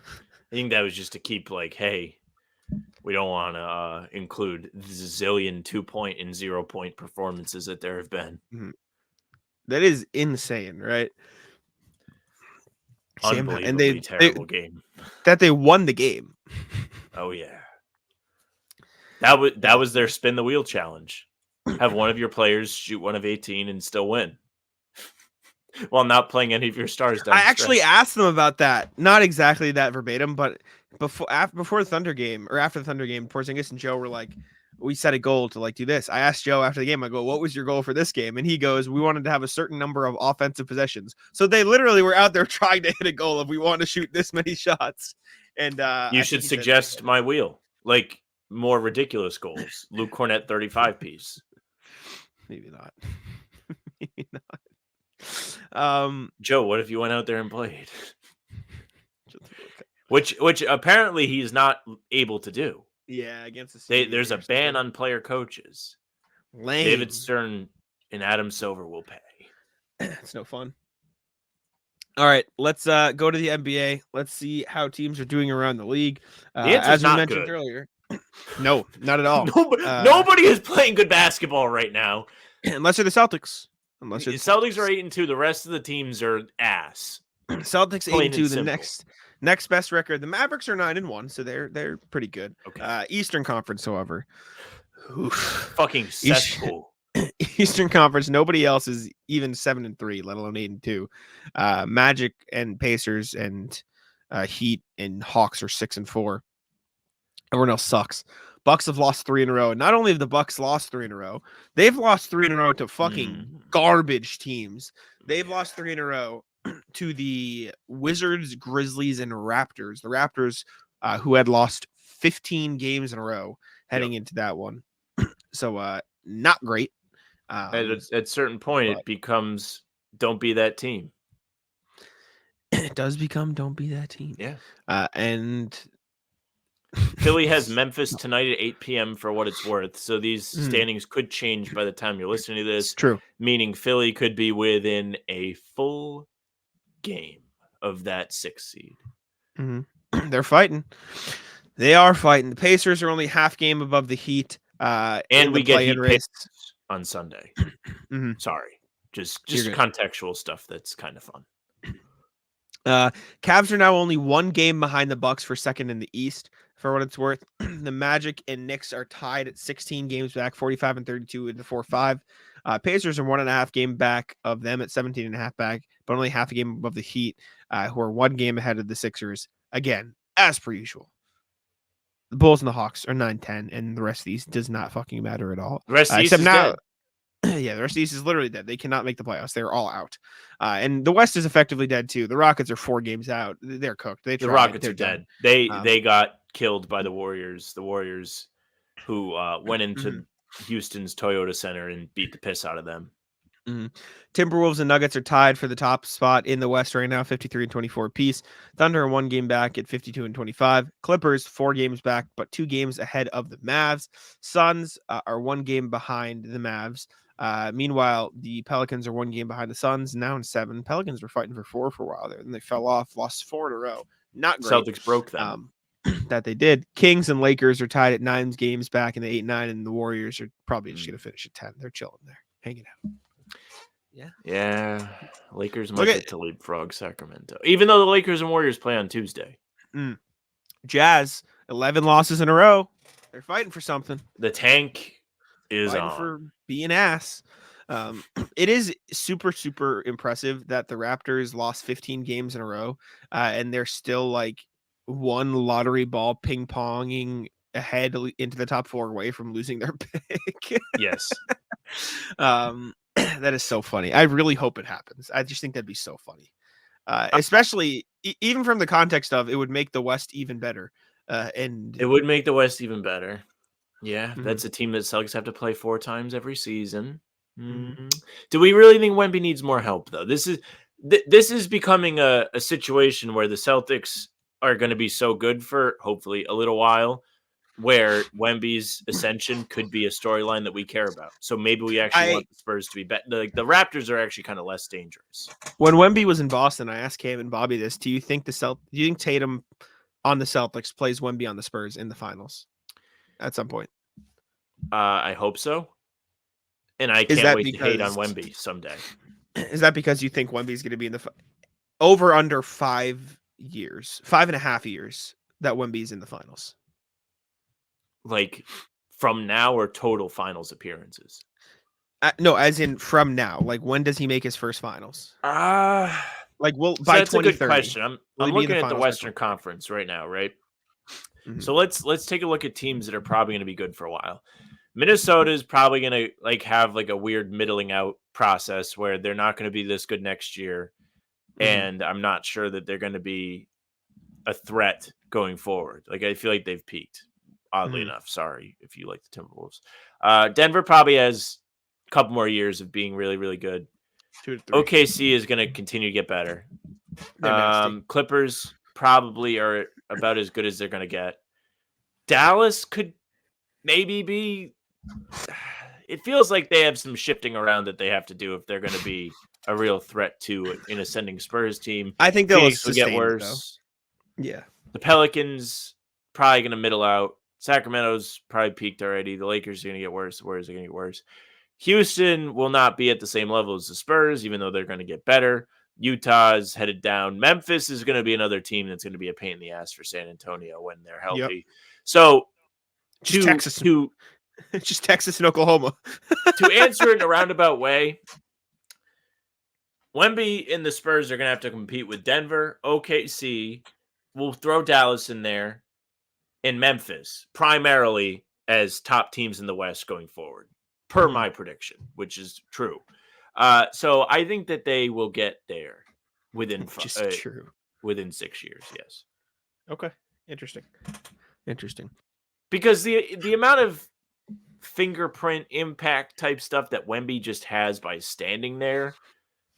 I think that was just to keep like, hey, we don't want to include the zillion 2-point and 0-point performances that there have been. Mm-hmm. That is insane, right? Unbelievably terrible game. That they won the game. Oh yeah. That was their spin the wheel challenge. Have one of your players shoot 1 of 18 and still win. While not playing any of your stars down. I actually asked them about that. Not exactly that verbatim, but before the Thunder game or after the Thunder game, Porzingis and Joe were like, we set a goal to like do this. I asked Joe after the game, I go, what was your goal for this game? And he goes, we wanted to have a certain number of offensive possessions. So they literally were out there trying to hit a goal of we want to shoot this many shots. And you should suggest my wheel, like more ridiculous goals. Luke Cornett 35 piece. Maybe not. Maybe not. Joe, what if you went out there and played? Which apparently he's not able to do. Yeah, against there's a ban on player coaches. Lame. David Stern and Adam Silver will pay. It's no fun. All right, let's go to the NBA. Let's see how teams are doing around the league. The answer's As we not mentioned good. earlier, no, not at all. Nobody is playing good basketball right now. Unless you're the Celtics. The Celtics are 8-2. The rest of the teams are ass. Celtics Plain 8-2. and The simple. next best record. The Mavericks are 9-1, so they're pretty good. Okay. Eastern Conference, however, Fucking cesspool. Eastern Conference, nobody else is even 7-3, let alone 8-2. Magic and Pacers and Heat and Hawks are 6-4. Everyone else sucks. Bucks have lost 3 in a row. And not only have the Bucks lost 3 in a row, they've lost 3 in a row to fucking garbage teams. They've lost 3 in a row to the Wizards, Grizzlies, and Raptors. The Raptors, who had lost 15 games in a row heading into that one. So not great. At a certain point, it becomes don't be that team. It does become don't be that team. Yeah. And Philly has Memphis tonight at 8 p.m. for what it's worth. So these standings could change by the time you're listening to this. It's true. Meaning Philly could be within a full game of that 6th seed. Mm-hmm. They're fighting. They are fighting. The Pacers are only half game above the Heat. And we get Heat race on Sunday. Mm-hmm. Sorry. Just contextual stuff that's kind of fun. Cavs are now only 1 game behind the Bucks for second in the East, for what it's worth. The Magic and Knicks are tied at 16 games back, 45 and 32 into 4-5. Pacers are 1.5 game back of them at 17.5 back, but only half a game above the Heat, who are 1 game ahead of the Sixers. Again, as per usual. The Bulls and the Hawks are 9-10, and the rest of these does not fucking matter at all. The rest of these is now. Yeah, the rest of these is literally dead. They cannot make the playoffs. They're all out. And the West is effectively dead too. The Rockets are 4 games out. They're cooked. The Rockets are dead. They got killed by the Warriors. The Warriors who went into Houston's Toyota Center and beat the piss out of them. Mm-hmm. Timberwolves and Nuggets are tied for the top spot in the West right now, 53 and 24 apiece. Thunder are 1 game back at 52 and 25. Clippers 4 games back, but 2 games ahead of the Mavs. Suns are 1 game behind the Mavs. Meanwhile, the Pelicans are 1 game behind the Suns, now in 7. Pelicans were fighting for 4 for a while there, and they fell off, lost 4 in a row. Not great. Celtics broke them. That they did. Kings and Lakers are tied at 9 games back in the 8-9, and the Warriors are probably just going to finish at 10. They're chilling there, hanging out. Yeah. Lakers might get to leapfrog Sacramento, even though the Lakers and Warriors play on Tuesday. Jazz 11 losses in a row. They're fighting for something. The tank is fighting on for being ass. It is super, super impressive that the Raptors lost 15 games in a row, and they're still like 1 lottery ball ping ponging ahead into the top 4 away from losing their pick. Yes. That is so funny. I really hope it happens. I just think that'd be so funny. Especially even from the context of it would make the West even better. And it would make the West even better. Yeah, that's a team that Celtics have to play 4 times every season. Do we really think Wemby needs more help, though? This is becoming a situation where the Celtics are going to be so good for hopefully a little while, where Wemby's ascension could be a storyline that we care about. So maybe we actually want the Spurs to be better. Like the Raptors are actually kind of less dangerous. When Wemby was in Boston, I asked Cam and Bobby this: Do you think Tatum on the Celtics plays Wemby on the Spurs in the finals at some point? I hope so. And I can't wait to hate on Wemby someday. Is that because you think Wemby's going to be in the over under 5 years, 5.5 years that Wemby's in the finals? Like from now or total finals appearances? No, as in from now. Like when does he make his first finals? Like by that's 2030. A good question. I'm looking at the Western Conference right now, right? So let's take a look at teams that are probably going to be good for a while. Minnesota is probably going to have a weird middling out process where they're not going to be this good next year, and I'm not sure that they're going to be a threat going forward. Like I feel like they've peaked. Oddly enough, sorry if you like the Timberwolves. Denver probably has a couple more years of being really, really good. 2 to 3. OKC is going to continue to get better. Clippers probably are about as good as they're going to get. Dallas could maybe be it feels like they have some shifting around that they have to do if they're going to be a real threat to an ascending Spurs team. I think they'll Phoenix will get sustain it, worse. Yeah. The Pelicans probably going to middle out. Sacramento's probably peaked already. The Lakers are going to get worse. The Warriors are going to get worse. Houston will not be at the same level as the Spurs, even though they're going to get better. Utah's headed down. Memphis is going to be another team that's going to be a pain in the ass for San Antonio when they're healthy. Yep. So, Just Texas. Just Texas and Oklahoma. to answer it in a roundabout way, Wemby and the Spurs are going to have to compete with Denver, OKC. We'll throw Dallas in there, and Memphis, primarily as top teams in the West going forward, per my prediction, which is true. So I think that they will get there within within 6 years. Yes. Okay. Interesting. Because the amount of fingerprint impact type stuff that Wemby just has by standing there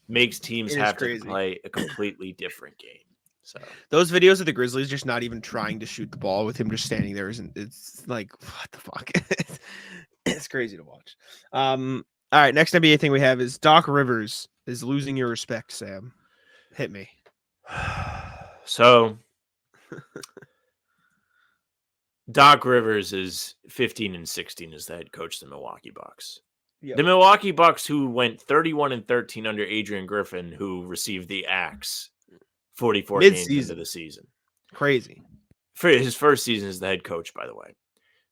makes teams have to play a completely different game. So those videos of the Grizzlies just not even trying to shoot the ball with him just standing there it's like, what the fuck? It's crazy to watch. All right, next NBA thing we have is Doc Rivers is losing your respect, Sam. Hit me. So Doc Rivers is 15-16 as the head coach of the Milwaukee Bucks. Yep. The Milwaukee Bucks, who went 31-13 under Adrian Griffin, who received the axe 44 games into the season. Crazy. For his first season as the head coach, by the way.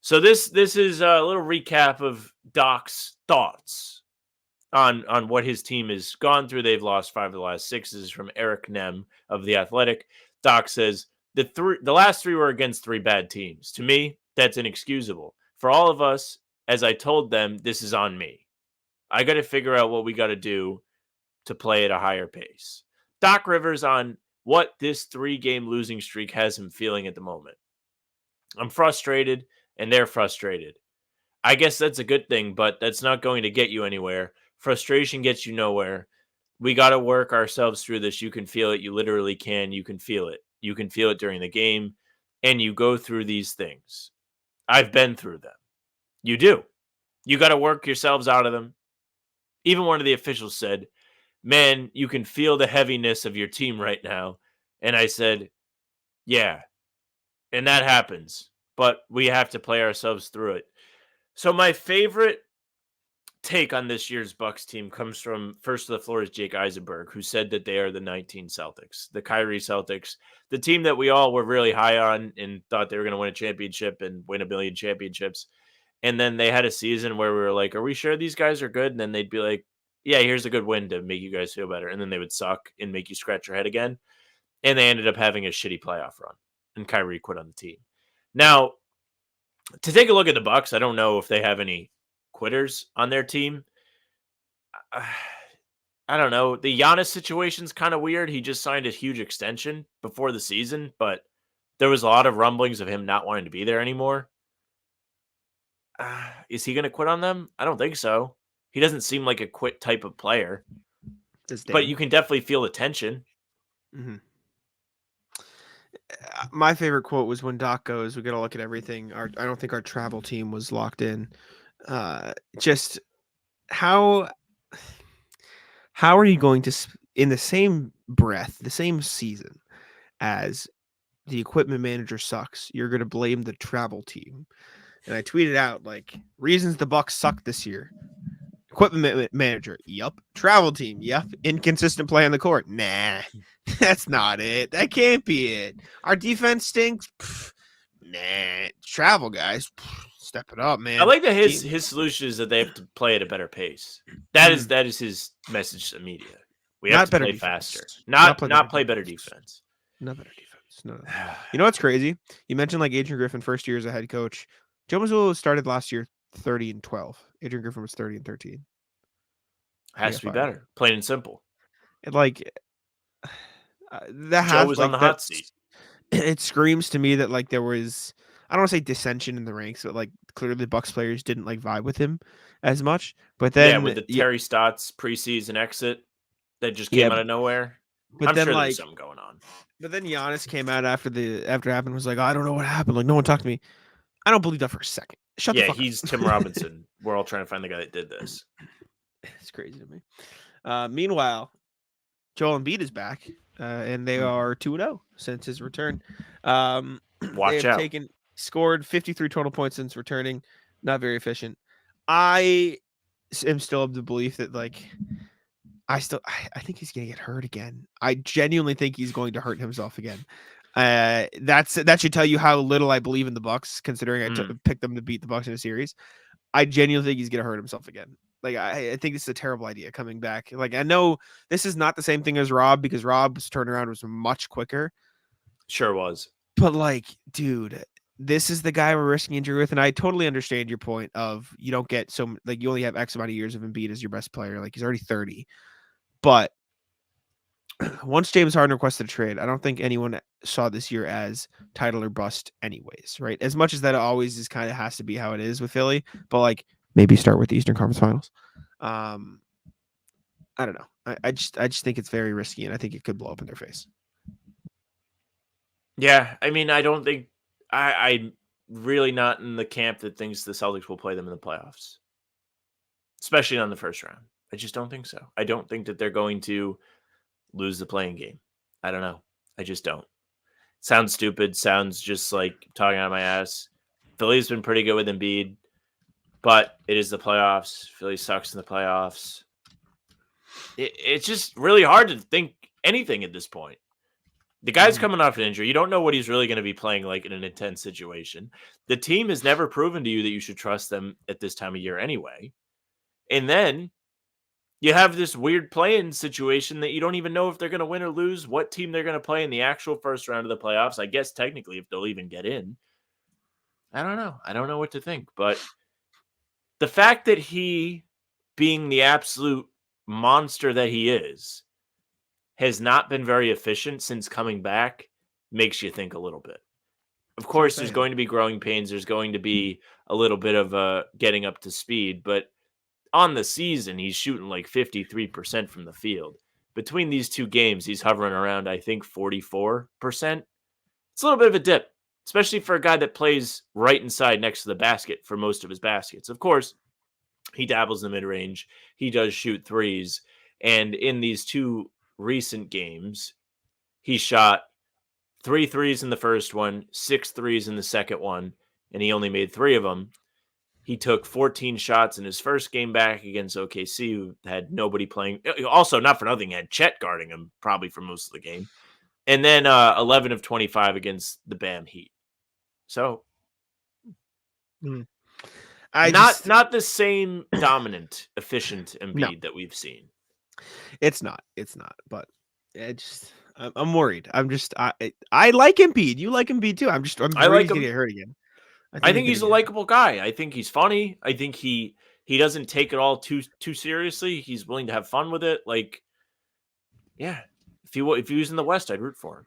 So this is a little recap of Doc's thoughts on what his team has gone through. They've lost 5 of the last 6. This is from Eric Nem of The Athletic. Doc says, the last 3 were against 3 bad teams. To me, that's inexcusable. For all of us, as I told them, this is on me. I got to figure out what we got to do to play at a higher pace. Doc Rivers on what this 3-game losing streak has him feeling at the moment. I'm frustrated, and they're frustrated. I guess that's a good thing, but that's not going to get you anywhere. Frustration gets you nowhere. We got to work ourselves through this. You can feel it. You literally can. You can feel it. You can feel it during the game, and you go through these things. I've been through them. You do. You got to work yourselves out of them. Even one of the officials said, man, you can feel the heaviness of your team right now. And I said, yeah. And that happens. But we have to play ourselves through it. So my favorite take on this year's Bucks team comes from first to the floor is Jake Eisenberg, who said that they are the 19 Celtics, the Kyrie Celtics, the team that we all were really high on and thought they were going to win a championship and win a billion championships. And then they had a season where we were like, are we sure these guys are good? And then they'd be like, yeah, here's a good win to make you guys feel better. And then they would suck and make you scratch your head again. And they ended up having a shitty playoff run. And Kyrie quit on the team. Now, to take a look at the Bucks, I don't know if they have any quitters on their team. I don't know. The Giannis situation's kind of weird. He just signed a huge extension before the season, but there was a lot of rumblings of him not wanting to be there anymore. Is he going to quit on them? I don't think so. He doesn't seem like a quit type of player. But you can definitely feel the tension. Mm-hmm. My favorite quote was when Doc goes, we got to look at everything. I don't think our travel team was locked in. Just how are you going to, in the same breath, the same season as the equipment manager sucks, you're going to blame the travel team? And I tweeted out, like, reasons the Bucks suck this year. Equipment manager, yup. Travel team, yup. Inconsistent play on the court, nah. That's not it. That can't be it. Our defense stinks, pff, nah. Travel guys, pff, step it up, man. I like that his solution is that they have to play at a better pace. That is his message to the media. We have to play faster, not play better defense. Not better defense. No. You know what's crazy? You mentioned like Adrian Griffin, first year as a head coach. Joe Mazzulla started last year 30-12. Adrian Griffin was 30-13. Has to be better, plain and simple. It like that Joe was on the hot seat. It screams to me that like there was, I don't want to say dissension in the ranks, but like clearly the Bucks players didn't like vibe with him as much. But then with the Terry Stotts preseason exit that just came out of nowhere. But I'm then sure like there's something going on. But then Giannis came out after it happened, was like, I don't know what happened. Like no one talked to me. I don't believe that for a second. Shut the fuck up. He's Tim Robinson we're all trying to find the guy that did this. It's crazy to me. Meanwhile, Joel Embiid is back, and they are 2-0 since his return. Watch out. Scored 53 total points since returning. Not very efficient. I am still of the belief that I think he's gonna get hurt again. I genuinely think he's going to hurt himself again. That should tell you how little I believe in the Bucks, considering I picked them to beat the Bucks in a series. I genuinely think he's gonna hurt himself again. I think this is a terrible idea coming back. I know this is not the same thing as Rob, because Rob's turnaround was much quicker. Sure was. But dude, this is the guy we're risking injury with, and I totally understand your point of you don't get you only have X amount of years of Embiid as your best player. He's already 30. But once James Harden requested a trade, I don't think anyone saw this year as title or bust anyways, right? As much as that always is kind of has to be how it is with Philly, but maybe start with the Eastern Conference Finals. I don't know. I just think it's very risky, and I think it could blow up in their face. Yeah, I mean, I don't think I'm really not in the camp that thinks the Celtics will play them in the playoffs, especially on the first round. I just don't think so. I don't think that they're going to lose the playing game. I don't know. I just don't. Sounds stupid. Sounds just like talking out of my ass. Philly's been pretty good with Embiid, but it is the playoffs. Philly sucks in the playoffs. It's just really hard to think anything at this point. The guy's coming off an injury. You don't know what he's really going to be playing in an intense situation. The team has never proven to you that you should trust them at this time of year anyway. And then you have this weird play-in situation that you don't even know if they're going to win or lose, what team they're going to play in the actual first round of the playoffs. I guess technically if they'll even get in. I don't know. I don't know what to think. But the fact that he, being the absolute monster that he is, has not been very efficient since coming back makes you think a little bit. Of course, there's going to be growing pains. There's going to be a little bit of getting up to speed. But on the season, he's shooting 53% from the field. Between these two games, he's hovering around, I think, 44%. It's a little bit of a dip, especially for a guy that plays right inside next to the basket for most of his baskets. Of course, he dabbles in the mid-range. He does shoot threes. And in these two recent games, he shot 3 threes in the first one, 6 threes in the second one, and he only made 3 of them. He took 14 shots in his first game back against OKC, who had nobody playing. Also, not for nothing, had Chet guarding him probably for most of the game. And then 11 of 25 against the Bam Heat. So, not the same dominant, efficient Embiid that we've seen. It's not. But I'm worried. I like Embiid. You like Embiid too. I'm worried he's gonna get hurt again. I think he's a likable guy. I think he's funny. I think he doesn't take it all too seriously. He's willing to have fun with it. Yeah. If he was in the West, I'd root for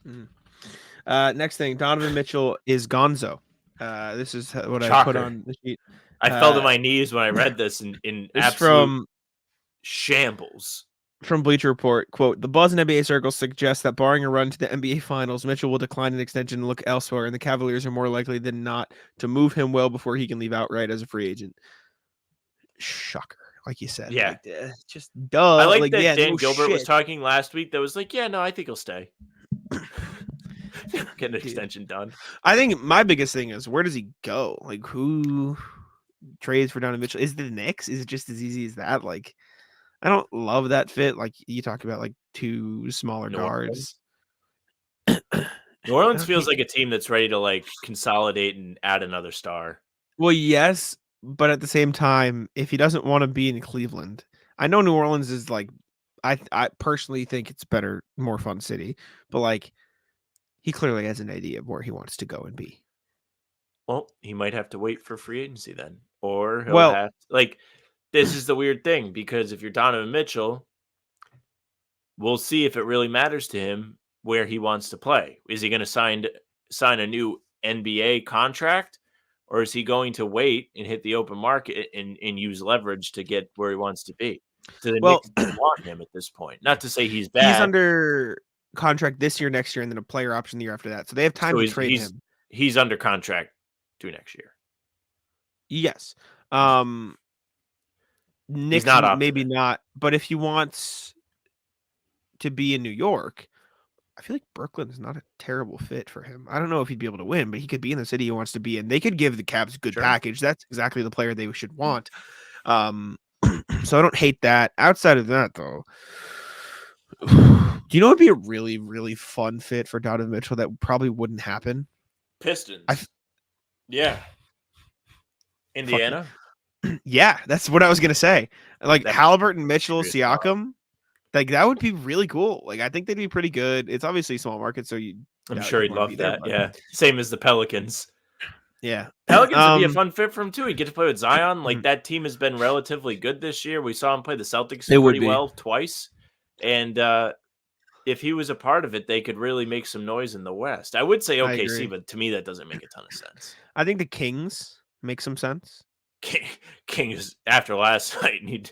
him. Next thing, Donovan Mitchell is gonzo. This is what I put on the sheet. I fell to my knees when I read this in absolute shambles. From Bleacher Report, quote, the buzz in NBA circles suggests that barring a run to the NBA Finals, Mitchell will decline an extension and look elsewhere, and the Cavaliers are more likely than not to move him well before he can leave outright as a free agent. Shocker, like you said. Yeah. Just duh. I like that Dan Gilbert was talking last week that was no, I think he'll stay. Get an extension done. I think my biggest thing is, where does he go? Who trades for Donovan Mitchell? Is it the Knicks? Is it just as easy as that? I don't love that fit. You talk about 2 smaller guards. New Orleans feels like a team that's ready to consolidate and add another star. Well, yes, but at the same time, if he doesn't want to be in Cleveland, I know New Orleans is I personally think it's better, more fun city, but he clearly has an idea of where he wants to go and be. Well, he might have to wait for free agency then, or he'll have this is the weird thing, because if you're Donovan Mitchell, we'll see if it really matters to him where he wants to play. Is he going to sign a new NBA contract, or is he going to wait and hit the open market and use leverage to get where he wants to be? Do the Knicks want him at this point? Not to say he's bad. He's under contract this year, next year, and then a player option the year after that. So they have time to trade him. He's under contract through next year. Yes. Knicks not opting maybe in. not, but if he wants to be in New York, I feel like Brooklyn is not a terrible fit for him. I don't know if he'd be able to win, but he could be in the city he wants to be in. They could give the Cavs a good Sure. package. That's exactly the player they should want. So I don't hate that. Outside of that, though, do you know what would be a really, really fun fit for Donovan Mitchell that probably wouldn't happen? Pistons. Yeah. Indiana. Yeah, that's what I was gonna say. Like That Halliburton, Mitchell, serious wild. Siakam, like that would be really cool. Like I think they'd be pretty good. It's obviously a small market, so I'm sure he'd wanna love be there, that. but Yeah. Same as the Pelicans. yeah. Pelicans would be a fun fit for him too. He'd get to play with Zion. Like Mhm. that team has been relatively good this year. We saw him play the Celtics They would pretty be. well twice. And if he was a part of it, they could really make some noise in the West. I would say I OKC, agree. but to me that doesn't make a ton of sense. I think the Kings make some sense. Kings after last night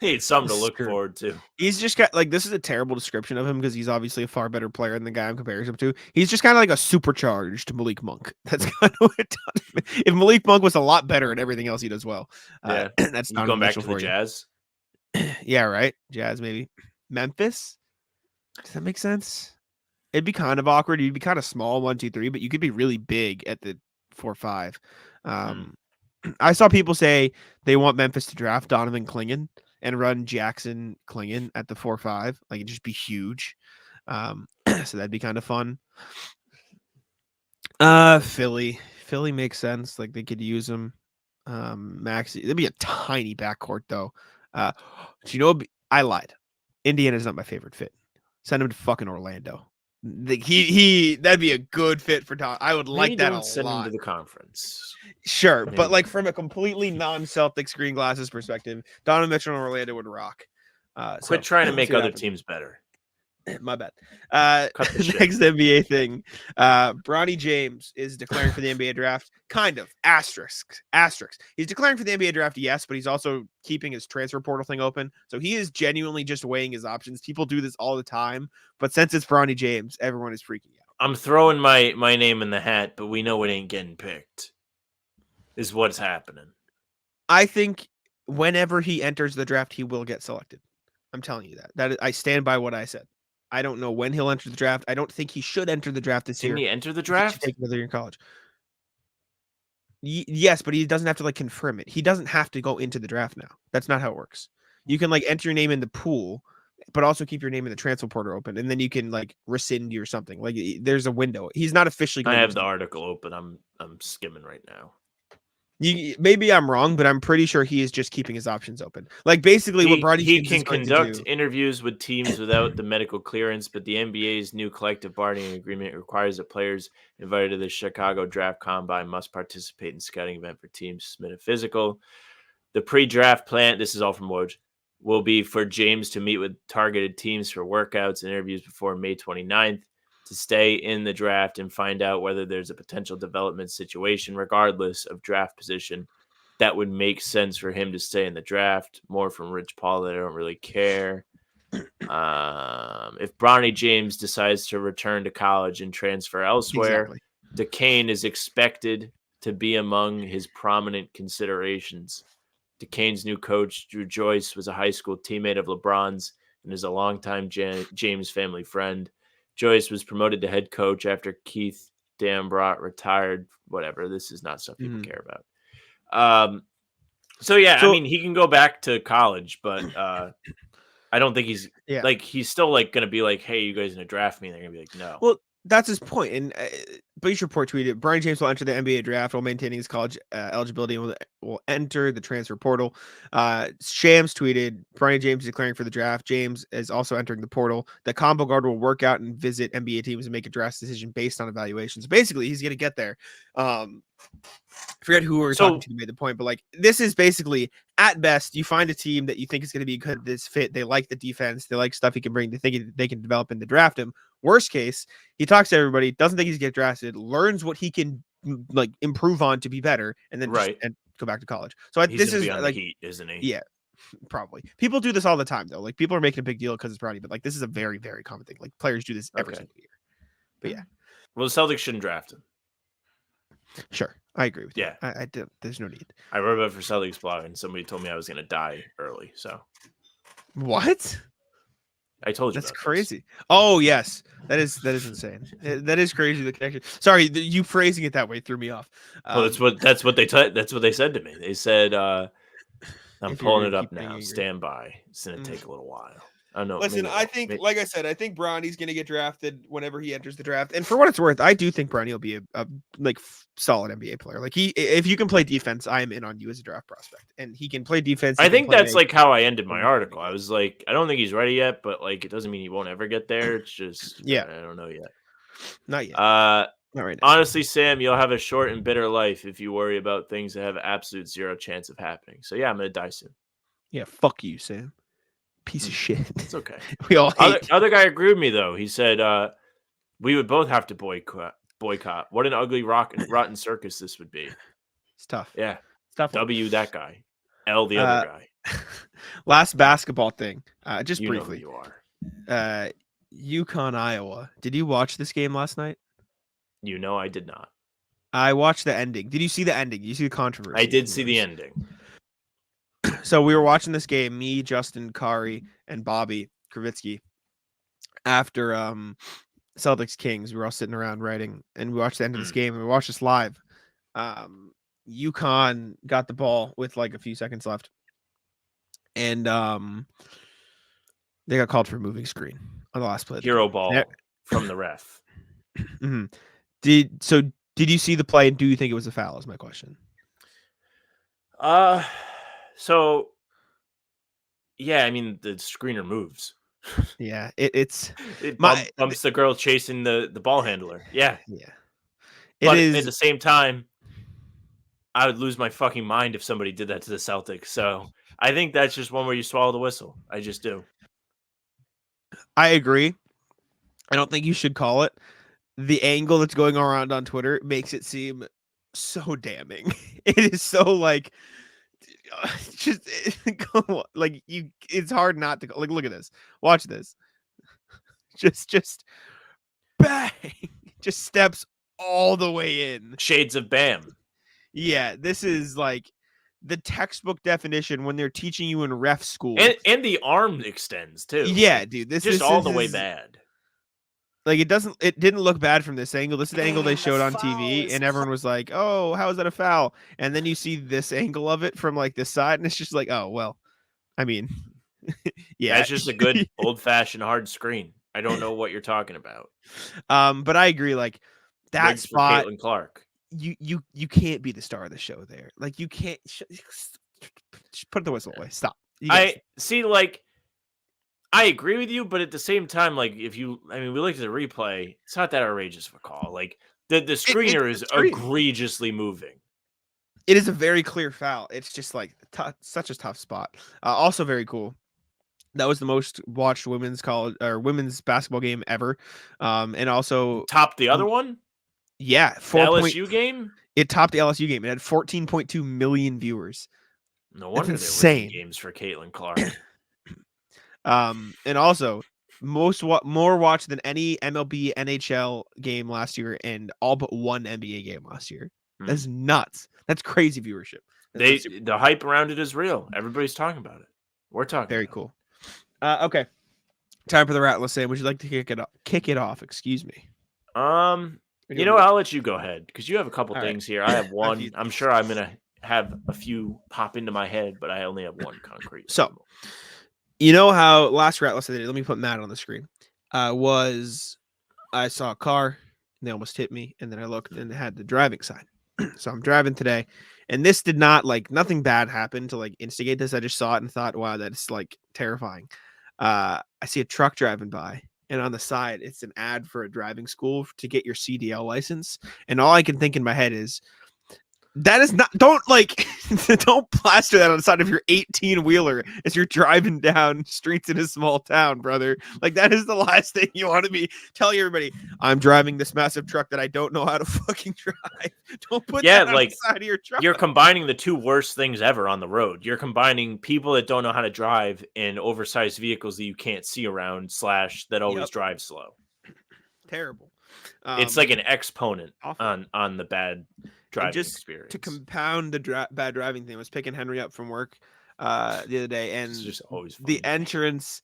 need something to look Sure. forward to. He's just got like this is a terrible description of him because he's obviously a far better player than the guy I'm comparing him to. He's just kind of like a supercharged Malik Monk. That's kind of what Donovan. If Malik Monk was a lot better at everything else he does well, Yeah, that's you Donovan going back Mitchell to the for you. Jazz. Yeah, right. Jazz maybe. Memphis. Does that make sense? It'd be kind of awkward. You'd be kind of small, 1, 2, 3, but you could be really big at the 4, 5. I saw people say they want Memphis to draft Donovan Clingan and run Jackson Clingan at the 4, 5. Like it'd just be huge. So that'd be kind of fun. Philly makes sense. Like they could use him. Maxi, it'd be a tiny backcourt though. Do you know? I lied. Indiana's not my favorite fit. Send him to fucking Orlando. He that'd be a good fit for Tom. I would like that a send him lot. to the conference. Sure, Maybe. but like from a completely non-Celtics green glasses perspective, Donovan Mitchell and Orlando would rock. Quit trying to make other teams better. My bad. Cut the shit. Next NBA thing. Bronny James is declaring for the NBA draft. Kind of. Asterisk. He's declaring for the NBA draft, yes, but he's also keeping his transfer portal thing open. So he is genuinely just weighing his options. People do this all the time, but since it's Bronny James, everyone is freaking out. I'm throwing my name in the hat, but we know it ain't getting picked. Is what's happening. I think whenever he enters the draft, he will get selected. I'm telling you that. I stand by what I said. I don't know when he'll enter the draft. I don't think he should enter the draft this year. Didn't he enter the He should draft? take another year in college. Yes, but he doesn't have to like confirm it. He doesn't have to go into the draft now. That's not how it works. You can like enter your name in the pool, but also keep your name in the transfer portal open, and then you can like rescind or something. Like there's a window. He's not officially. I have the article open. I'm skimming right now. Maybe I'm wrong, but I'm pretty sure he is just keeping his options open. Like basically, what Bronny he James can is going conduct to do. interviews with teams without the medical clearance, but the NBA's new collective bargaining agreement requires that players invited to the Chicago Draft Combine must participate in scouting event for teams to submit a physical. The pre-draft plan, this is all from Woj, will be for James to meet with targeted teams for workouts and interviews before May 29th to stay in the draft and find out whether there's a potential development situation, regardless of draft position, that would make sense for him to stay in the draft. More from Rich Paul that I don't really care. If Bronny James decides to return to college and transfer elsewhere, DeCane is expected to be among his prominent considerations. DeCane's new coach, Drew Joyce, was a high school teammate of LeBron's and is a longtime James family friend. Joyce was promoted to head coach after Keith Dambrot retired. Whatever. This is not stuff people care about. So I mean, he can go back to college, but I don't think he's he's still like going to be like, hey, you guys going to draft me? And they're going to be like, no. Well, that's his point. And Bleacher Report tweeted, Bronny James will enter the NBA draft while maintaining his college eligibility and will enter the transfer portal. Shams tweeted, Bronny James is declaring for the draft. James is also entering the portal. The combo guard will work out and visit NBA teams and make a draft decision based on evaluations. Basically, he's going to get there. I forget who we were talking to who made the point, but like this is basically at best, you find a team that you think is going to be good at this fit. They like the defense. They like stuff he can bring. They think they can develop and to draft him. Worst case, he talks to everybody, doesn't think he's get drafted, learns what he can like improve on to be better, and then and go back to college. So this is like Heat, isn't he? Yeah, probably. People do this all the time though. Like people are making a big deal because it's Bronny, but like this is a very, very common thing. Like players do this every single year. But yeah. Well, the Celtics shouldn't draft him. Sure. I agree with you. Yeah. I do. There's no need. I wrote about it for Celtics blog, and somebody told me I was going to die early. So What? I told you That's about this. crazy. Oh yes, that is insane. That is crazy. The connection. Sorry, you phrasing it that way threw me off. Well, that's what they said to me. They said, "I'm If you're pulling gonna it keep up getting now. angry. Stand by. It's going to take a little while." I don't know. Listen, maybe I won't. think, like I said, I think Bronny's going to get drafted whenever he enters the draft. And for what it's worth, I do think Bronny will be a solid NBA player. Like if you can play defense, I am in on you as a draft prospect. And he can play defense. I think that's like like how I ended my article. I was like, I don't think he's ready yet, but like, it doesn't mean he won't ever get there. It's just, Yeah. I don't know yet. Not yet. Not right now. Honestly, Sam, you'll have a short and bitter life if you worry about things that have absolute zero chance of happening. So yeah, I'm gonna die soon. Yeah, fuck you, Sam. Piece of shit. It's okay. We all hate. Other guy agreed with me though. He said we would both have to boycott. What an ugly rotten circus this would be. It's tough. Yeah. It's tough. W that guy. L the other guy. Last basketball thing. Just you briefly. Know who you are. UConn-Iowa. Did you watch this game last night? You know I did not. I watched the ending. Did you see the ending? Did you see the controversy? I did see the ending. So we were watching this game, me, Justin, Kari, and Bobby Kravitsky. After Celtics Kings, we were all sitting around writing, and we watched the end of this game, and we watched this live. UConn got the ball with like a few seconds left, and they got called for a moving screen on the last play. Hero ball from the ref. Mm-hmm. Did you see the play, and do you think it was a foul? Is my question. So yeah, I mean the screener moves. Yeah, it bumps the girl chasing the ball handler. Yeah. But at the same time, I would lose my fucking mind if somebody did that to the Celtics. So I think that's just one where you swallow the whistle. I just do. I agree. I don't think you should call it. The angle that's going around on Twitter makes it seem so damning. It is so like just like it's hard not to like look at this. Watch this. Just bang. Just steps all the way in. Shades of Bam. Yeah, this is like the textbook definition when they're teaching you in ref school. And the arm extends too. Yeah, dude. This just is all the way bad. Like it didn't look bad from this angle. This is the angle they showed on TV, and everyone was like, "Oh, how is that a foul?" And then you see this angle of it from like this side, and it's just like, "Oh, well." I mean, yeah, that's just a good old-fashioned hard screen. I don't know what you're talking about. But I agree. Like that Rigged spot, for Caitlin Clark. You can't be the star of the show there. Like you can't put the whistle away. Stop. See, like. I agree with you, but at the same time, like we looked at the replay. It's not that outrageous of a call. Like the screener is egregiously moving. It is a very clear foul. It's just like such a tough spot. Also very cool. That was the most watched women's basketball game ever. And also topped the other one. Yeah, LSU game. It topped the LSU game. It had 14.2 million viewers. No wonder that's insane. There were games for Caitlin Clark. And also more watched than any MLB, NHL game last year, and all but one NBA game last year. That's nuts. That's crazy viewership. The hype around it is real. Everybody's talking about it. We're talking. Very cool. Okay, time for the Rattler Sam. Would you like to kick it off? Excuse me. I'll let you go ahead because you have a couple things here. I have one. I'm sure I'm gonna have a few pop into my head, but I only have one concrete. So. You know how last Rattler said, let me put Matt on the screen. I saw a car and they almost hit me. And then I looked and it had the driving sign. So I'm driving today. And this did not nothing bad happened to like instigate this. I just saw it and thought, wow, that's like terrifying. I see a truck driving by and on the side, it's an ad for a driving school to get your CDL license. And all I can think in my head is, that is not, don't plaster that on the side of your 18-wheeler as you're driving down streets in a small town, brother. Like that is the last thing you want to be telling everybody. I'm driving this massive truck that I don't know how to fucking drive. Don't put that on the side of your truck. You're combining the two worst things ever on the road. You're combining people that don't know how to drive and oversized vehicles that you can't see around / that always drive slow. Terrible. It's like an exponent on the bad. driving just experience. to compound the bad driving thing, I was picking Henry up from work the other day, and It's just always fun. the entrance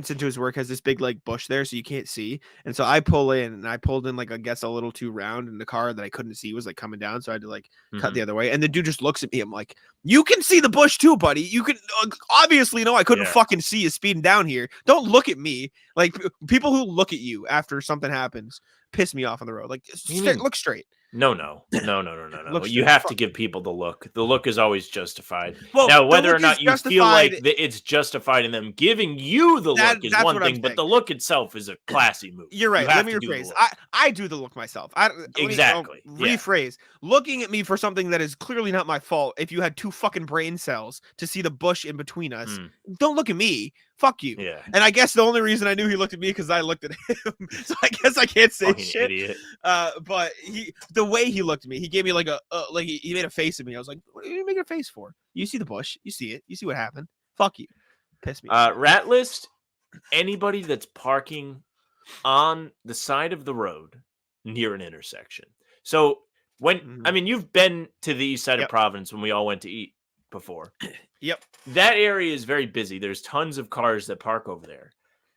into his work has this big like bush there, so you can't see. And so I pull in, and I pulled in like I guess a little too round, and the car that I couldn't see was like coming down, so I had to like cut the other way. And the dude just looks at me. I'm like, "You can see the bush too, buddy. You can obviously no, I couldn't fucking see you speeding down here. Don't look at me. Like people who look at you after something happens piss me off on the road. Like look straight." No. You have to give people the look. The look is always justified. Well, now, whether or not you feel like it's justified in them giving you the look is one thing, but the look itself is a classy move. You're right. Let me rephrase. I do the look myself. Exactly. Rephrase. Looking at me for something that is clearly not my fault. If you had two fucking brain cells to see the bush in between us, don't look at me. Fuck you. Yeah. And I guess the only reason I knew he looked at me because I looked at him. So I guess I can't say Fucking shit. Idiot. But the way he looked at me, he gave me like he made a face at me. I was like, "What are you making a face for? You see the bush. You see it. You see what happened. Fuck you." Piss me. Rat list. Anybody that's parking on the side of the road near an intersection. So you've been to the east side of Providence when we all went to eat before. Yep. That area is very busy. There's tons of cars that park over there.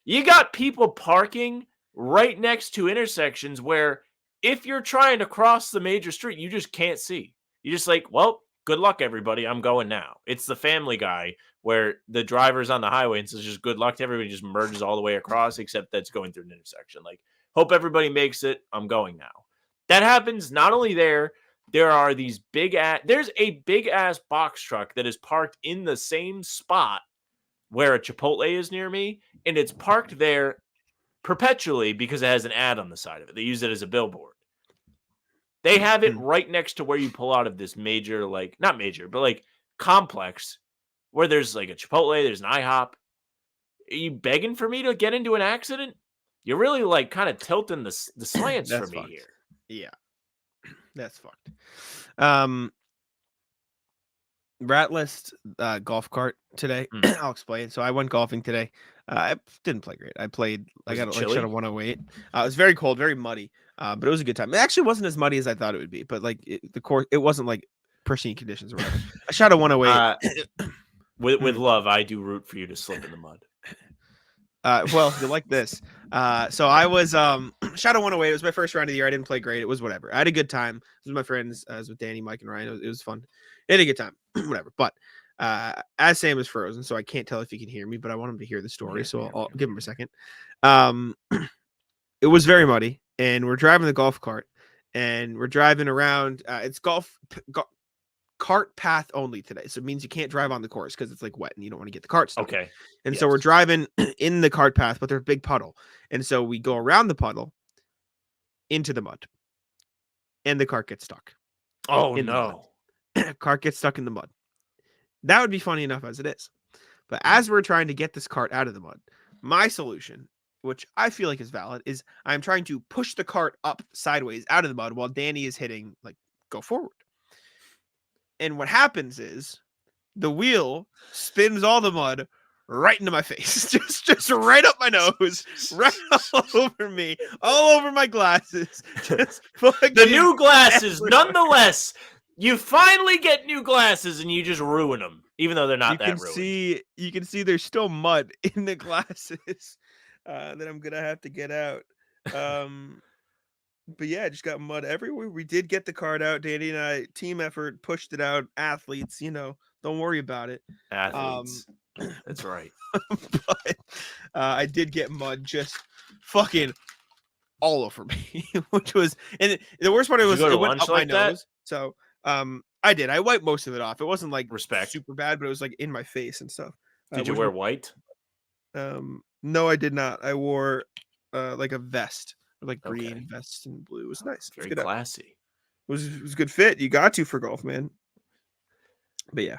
You got people parking right next to intersections where if you're trying to cross the major street, you just can't see. You're just like, well, good luck, everybody. I'm going now. It's the Family Guy where the driver's on the highway and says just good luck to everybody, just merges all the way across, except that's going through an intersection. Like, hope everybody makes it. I'm going now. That happens not only there. There are these there's a big ass box truck that is parked in the same spot where a Chipotle is near me, and it's parked there perpetually because it has an ad on the side of it. They use it as a billboard. They have it right next to where you pull out of this major, like not major, but like complex where there's like a Chipotle, there's an IHOP. Are you begging for me to get into an accident? You're really like kind of tilting the slants for me here. Yeah. That's fucked. Rat list golf cart today. I'll explain. So I went golfing today. I didn't play great. I got like shot a 108. It was very cold, very muddy. But it was a good time. It actually wasn't as muddy as I thought it would be. But like the course, it wasn't like pristine conditions or whatever. I shot a 108. With love, I do root for you to slip in the mud. Well, you like this. So I was shot a 108. It was my first round of the year. I didn't play great. It was whatever. I had a good time. It was with my friends. I was with Danny, Mike, and Ryan. It was fun. I had a good time. Whatever. But as Sam is frozen, so I can't tell if he can hear me, but I want him to hear the story. So I'll give him a second. It was very muddy, and we're driving the golf cart, and we're driving around. It's cart path only today, so it means you can't drive on the course because it's like wet and you don't want to get the cart stuck. Okay. And so we're driving in the cart path, but there's a big puddle, and so we go around the puddle into the mud, and the cart gets stuck. Oh no. Cart gets stuck in the mud. That would be funny enough as it is, but as we're trying to get this cart out of the mud, my solution, which I feel like is valid, is I'm trying to push the cart up sideways out of the mud while Danny is hitting like go forward. And what happens is the wheel spins all the mud right into my face, just right up my nose, right all over me, all over my glasses. The new glasses, nonetheless. You finally get new glasses and you just ruin them, even though they're not that ruined. You can see there's still mud in the glasses that I'm gonna have to get out. But yeah, I just got mud everywhere. We did get the card out. Danny and I, team effort, pushed it out. Athletes, don't worry about it. Athletes. That's right. But I did get mud just fucking all over me, which was, and the worst part was it went up my nose. So I did. I wiped most of it off. It wasn't like super bad, but it was like in my face and stuff. Did you wear white? No, I did not. I wore like a vest. Like green vest and blue. It was nice. Very classy. It was a good fit. You got to for golf, man. But yeah.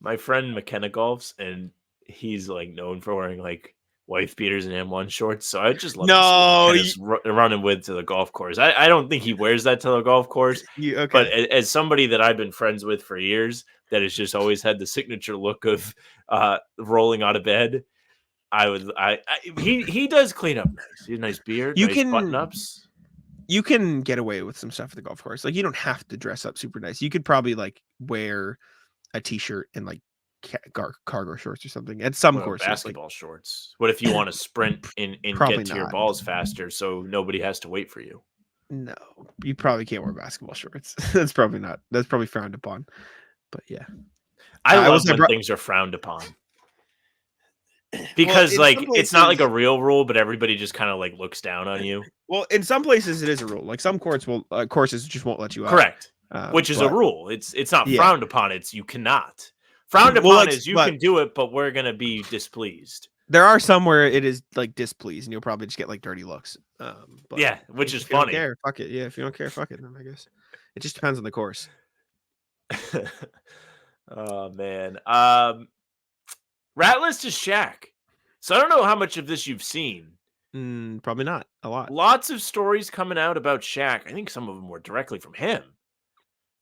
My friend McKenna golfs, and he's like known for wearing like wife beaters and M1 shorts. So I just love running with to the golf course. I don't think he wears that to the golf course. But as somebody that I've been friends with for years, that has just always had the signature look of rolling out of bed. He does clean up nice. He has a nice beard, button ups. you can get away with some stuff at the golf course. Like you don't have to dress up super nice. You could probably like wear a t-shirt and like cargo shorts or something at some courses. Basketball shorts. What if you want to sprint and get to your balls faster so nobody has to wait for you? No, you probably can't wear basketball shorts. That's probably frowned upon. But yeah. I love when things are frowned upon. Because like it's not like a real rule, but everybody just kind of like looks down on you. Well, in some places it is a rule. Like some courses just won't let you out. Correct. Which is a rule. It's not frowned upon. It's you cannot. Frowned upon is you can do it, but we're gonna be displeased. There are some where it is like displeased, and you'll probably just get like dirty looks. But yeah, which is funny. If you don't care, fuck it. Yeah, if you don't care, fuck it. Then I guess it just depends on the course. Oh man. Rat list is Shaq. So I don't know how much of this you've seen. Probably not a lot. Lots of stories coming out about Shaq. I think some of them were directly from him,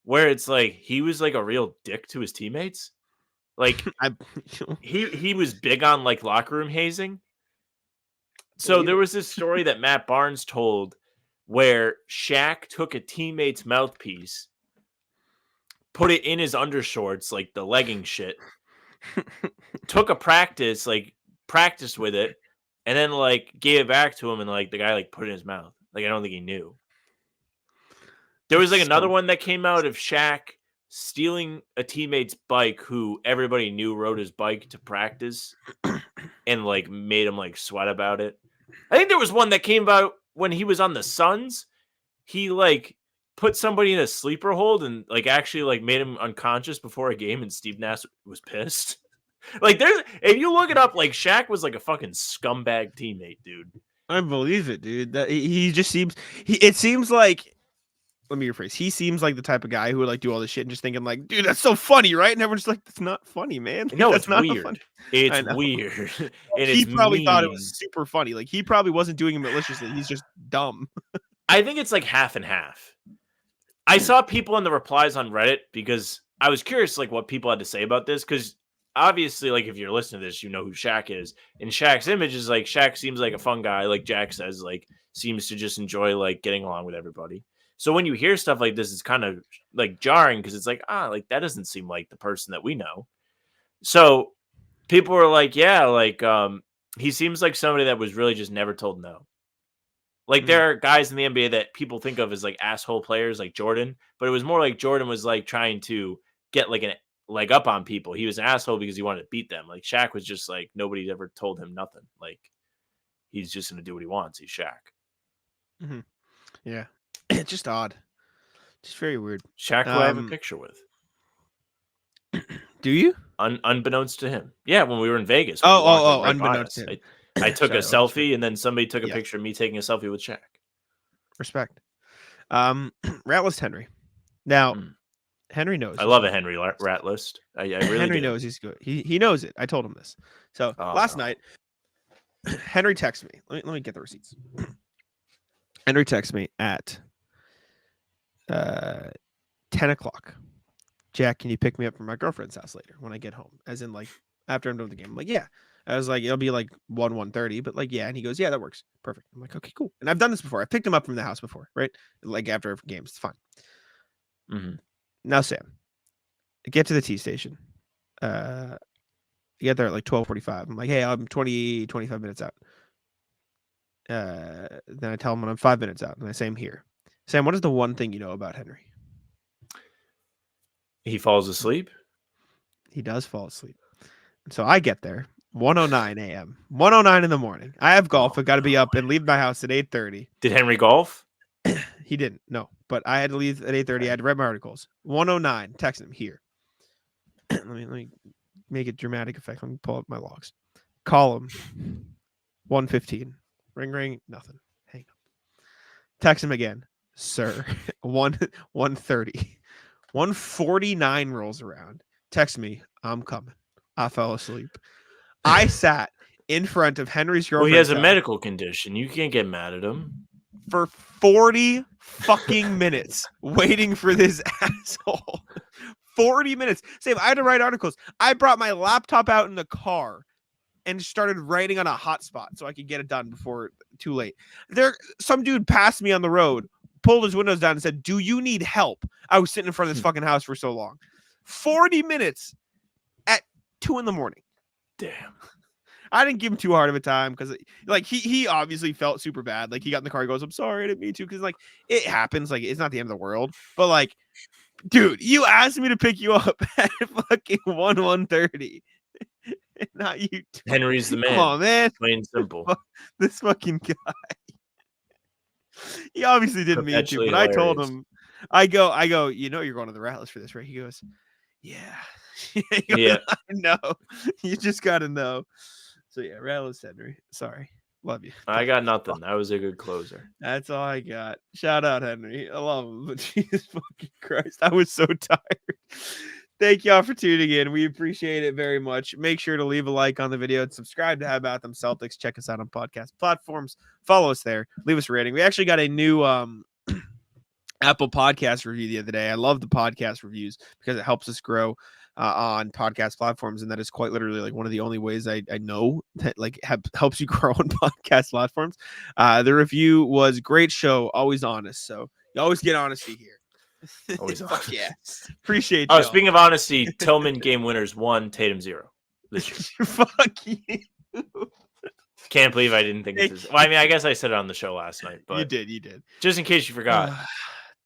where it's like he was like a real dick to his teammates. Like he was big on like locker room hazing. So there was this story that Matt Barnes told where Shaq took a teammate's mouthpiece, put it in his undershorts, like the legging shit, took a practiced with it, and then like gave it back to him, and like the guy like put it in his mouth. Like I don't think he knew. There was like another one that came out of Shaq stealing a teammate's bike who everybody knew rode his bike to practice and like made him like sweat about it. I think there was one that came out when he was on the Suns. He like put somebody in a sleeper hold and like actually like made him unconscious before a game, and Steve Nash was pissed. Like if you look it up, like Shaq was like a fucking scumbag teammate, dude. I believe it, dude. That he just seems it seems like, let me rephrase. He seems like the type of guy who would like do all this shit and just thinking like, dude, that's so funny, right? And everyone's like, that's not funny, man. Like, no, that's it's not weird. Funny. It's weird. And he probably thought it was super funny. Like he probably wasn't doing it maliciously. He's just dumb. I think it's like half and half. I saw people in the replies on Reddit because I was curious like what people had to say about this, because obviously, like if you're listening to this, you know who Shaq is. And Shaq's image is like Shaq seems like a fun guy, like Jack says, like seems to just enjoy like getting along with everybody. So when you hear stuff like this, it's kind of like jarring because it's like, like that doesn't seem like the person that we know. So people were like, yeah, like he seems like somebody that was really just never told no. Like there are guys in the NBA that people think of as like asshole players, like Jordan, but it was more like Jordan was like trying to get like an leg up on people. He was an asshole because he wanted to beat them. Like Shaq was just like nobody ever told him nothing. Like he's just gonna do what he wants. He's Shaq. Mm-hmm. Yeah. It's just odd. Just very weird. Shaq who I have a picture with. Do you? Unbeknownst to him. Yeah, when we were in Vegas. Unbeknownst to him. I took a selfie, and then somebody took a picture of me taking a selfie with Shaq. Respect. Rat list Henry. Now, Henry knows. I love a Henry rat list. I really Henry knows he's good. He knows it. I told him this. So last night, Henry texted me. Let me get the receipts. Henry texted me at 10 o'clock. Jack, can you pick me up from my girlfriend's house later when I get home? As in, like, after I'm done with the game. I'm like, yeah. I was like, it'll be like 1:30, but like, yeah. And he goes, yeah, that works. Perfect. I'm like, okay, cool. And I've done this before. I picked him up from the house before, right? Like after games. It's fine. Mm-hmm. Now, Sam, get to the T station. You get there at like 12:45. I'm like, hey, I'm 25 minutes out. Then I tell him when I'm 5 minutes out, and I say I'm here. Sam, what is the one thing you know about Henry? He falls asleep. He does fall asleep. And so I get there, 1:09 a.m., 1:09 in the morning. I have golf. I got to be up and leave my house at 8:30. Did Henry golf? He didn't. No, but I had to leave at 8:30. I had to read my articles. 1:09. Text him here. let me make it dramatic effect. Let me pull up my logs. Call him. 1:15. Ring. Nothing. Hang up. Text him again, sir. 1:30. 1:49 rolls around. Text me. I'm coming. I fell asleep. I sat in front of Henry's girlfriend. Well, he has a medical condition. You can't get mad at him. For 40 fucking minutes waiting for this asshole. 40 minutes. Same. I had to write articles. I brought my laptop out in the car and started writing on a hotspot so I could get it done before too late. Some dude passed me on the road, pulled his windows down and said, "Do you need help?" I was sitting in front of this fucking house for so long. 40 minutes at 2 a.m. Damn. I didn't give him too hard of a time because like he obviously felt super bad. Like he got in the car and goes, "I'm sorry, I didn't mean to," because like it happens. Like it's not the end of the world. But like, dude, you asked me to pick you up at fucking 1:30. Not you. Henry's the man. Come on, man. Plain and simple. This fucking guy. He obviously didn't mean to, but I told him, I go, you know you're going to the Rattlers for this, right? He goes, yeah. Yeah. I know. You just gotta know. So yeah, Rattlers Henry. Sorry. Love you. I got nothing. That was a good closer. That's all I got. Shout out Henry. I love him, but Jesus fucking Christ. I was so tired. Thank y'all for tuning in. We appreciate it very much. Make sure to leave a like on the video and subscribe to How About Them Celtics. Check us out on podcast platforms. Follow us there. Leave us a rating. We actually got a new Apple podcast review the other day. I love the podcast reviews because it helps us grow on podcast platforms, and that is quite literally like one of the only ways I know that like helps you grow on podcast platforms. The review was great show, always honest. So you always get honesty here. Always Fuck honest. yeah. Appreciate Oh, y'all. speaking of honesty, Tillman game winners 1, Tatum 0 this year. Fuck you. Can't believe I didn't think of this. Well, I mean, I guess I said it on the show last night, but You did. just in case you forgot,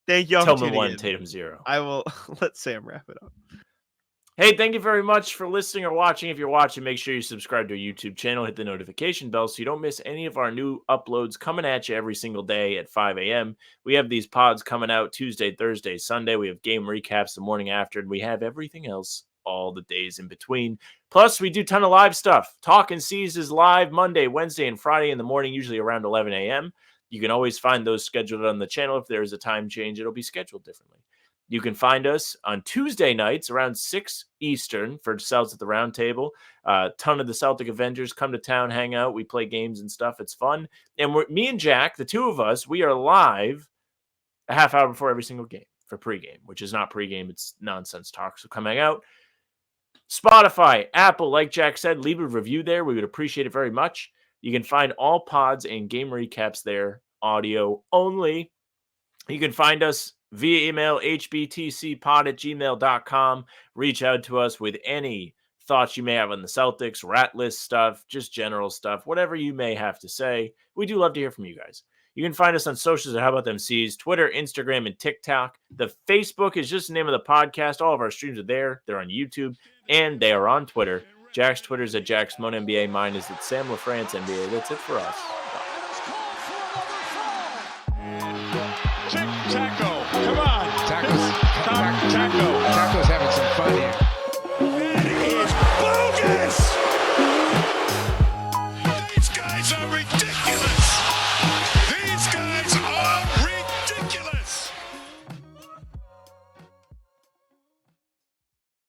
Thank y'all for Tillman tuning 1, in. Tatum 0. I will let Sam wrap it up. Hey, thank you very much for listening or watching. If you're watching, make sure you subscribe to our YouTube channel, hit the notification bell so you don't miss any of our new uploads coming at you every single day at 5 a.m. We have these pods coming out Tuesday, Thursday, Sunday. We have game recaps the morning after, and we have everything else all the days in between. Plus, we do a ton of live stuff. Talking C's is live Monday, Wednesday, and Friday in the morning, usually around 11 a.m. You can always find those scheduled on the channel. If there's a time change, it'll be scheduled differently. You can find us on Tuesday nights around 6 Eastern for Celtics at the Round Table. A ton of the Celtic Avengers come to town, hang out. We play games and stuff. It's fun. And me and Jack, the two of us, we are live a half hour before every single game for pregame, which is not pregame. It's nonsense talk. So come hang out. Spotify, Apple, like Jack said, leave a review there. We would appreciate it very much. You can find all pods and game recaps there, audio only. You can find us via email, hbtcpod@gmail.com. Reach out to us with any thoughts you may have on the Celtics, rat list stuff, just general stuff, whatever you may have to say. We do love to hear from you guys. You can find us on socials at How About Them C's, Twitter, Instagram, and TikTok. The Facebook is just the name of the podcast. All of our streams are there. They're on YouTube, and they are on Twitter. Jack's Twitter is at JackSmoneNBA. Mine is at Sam LaFrance NBA. That's it for us. Tic-tac.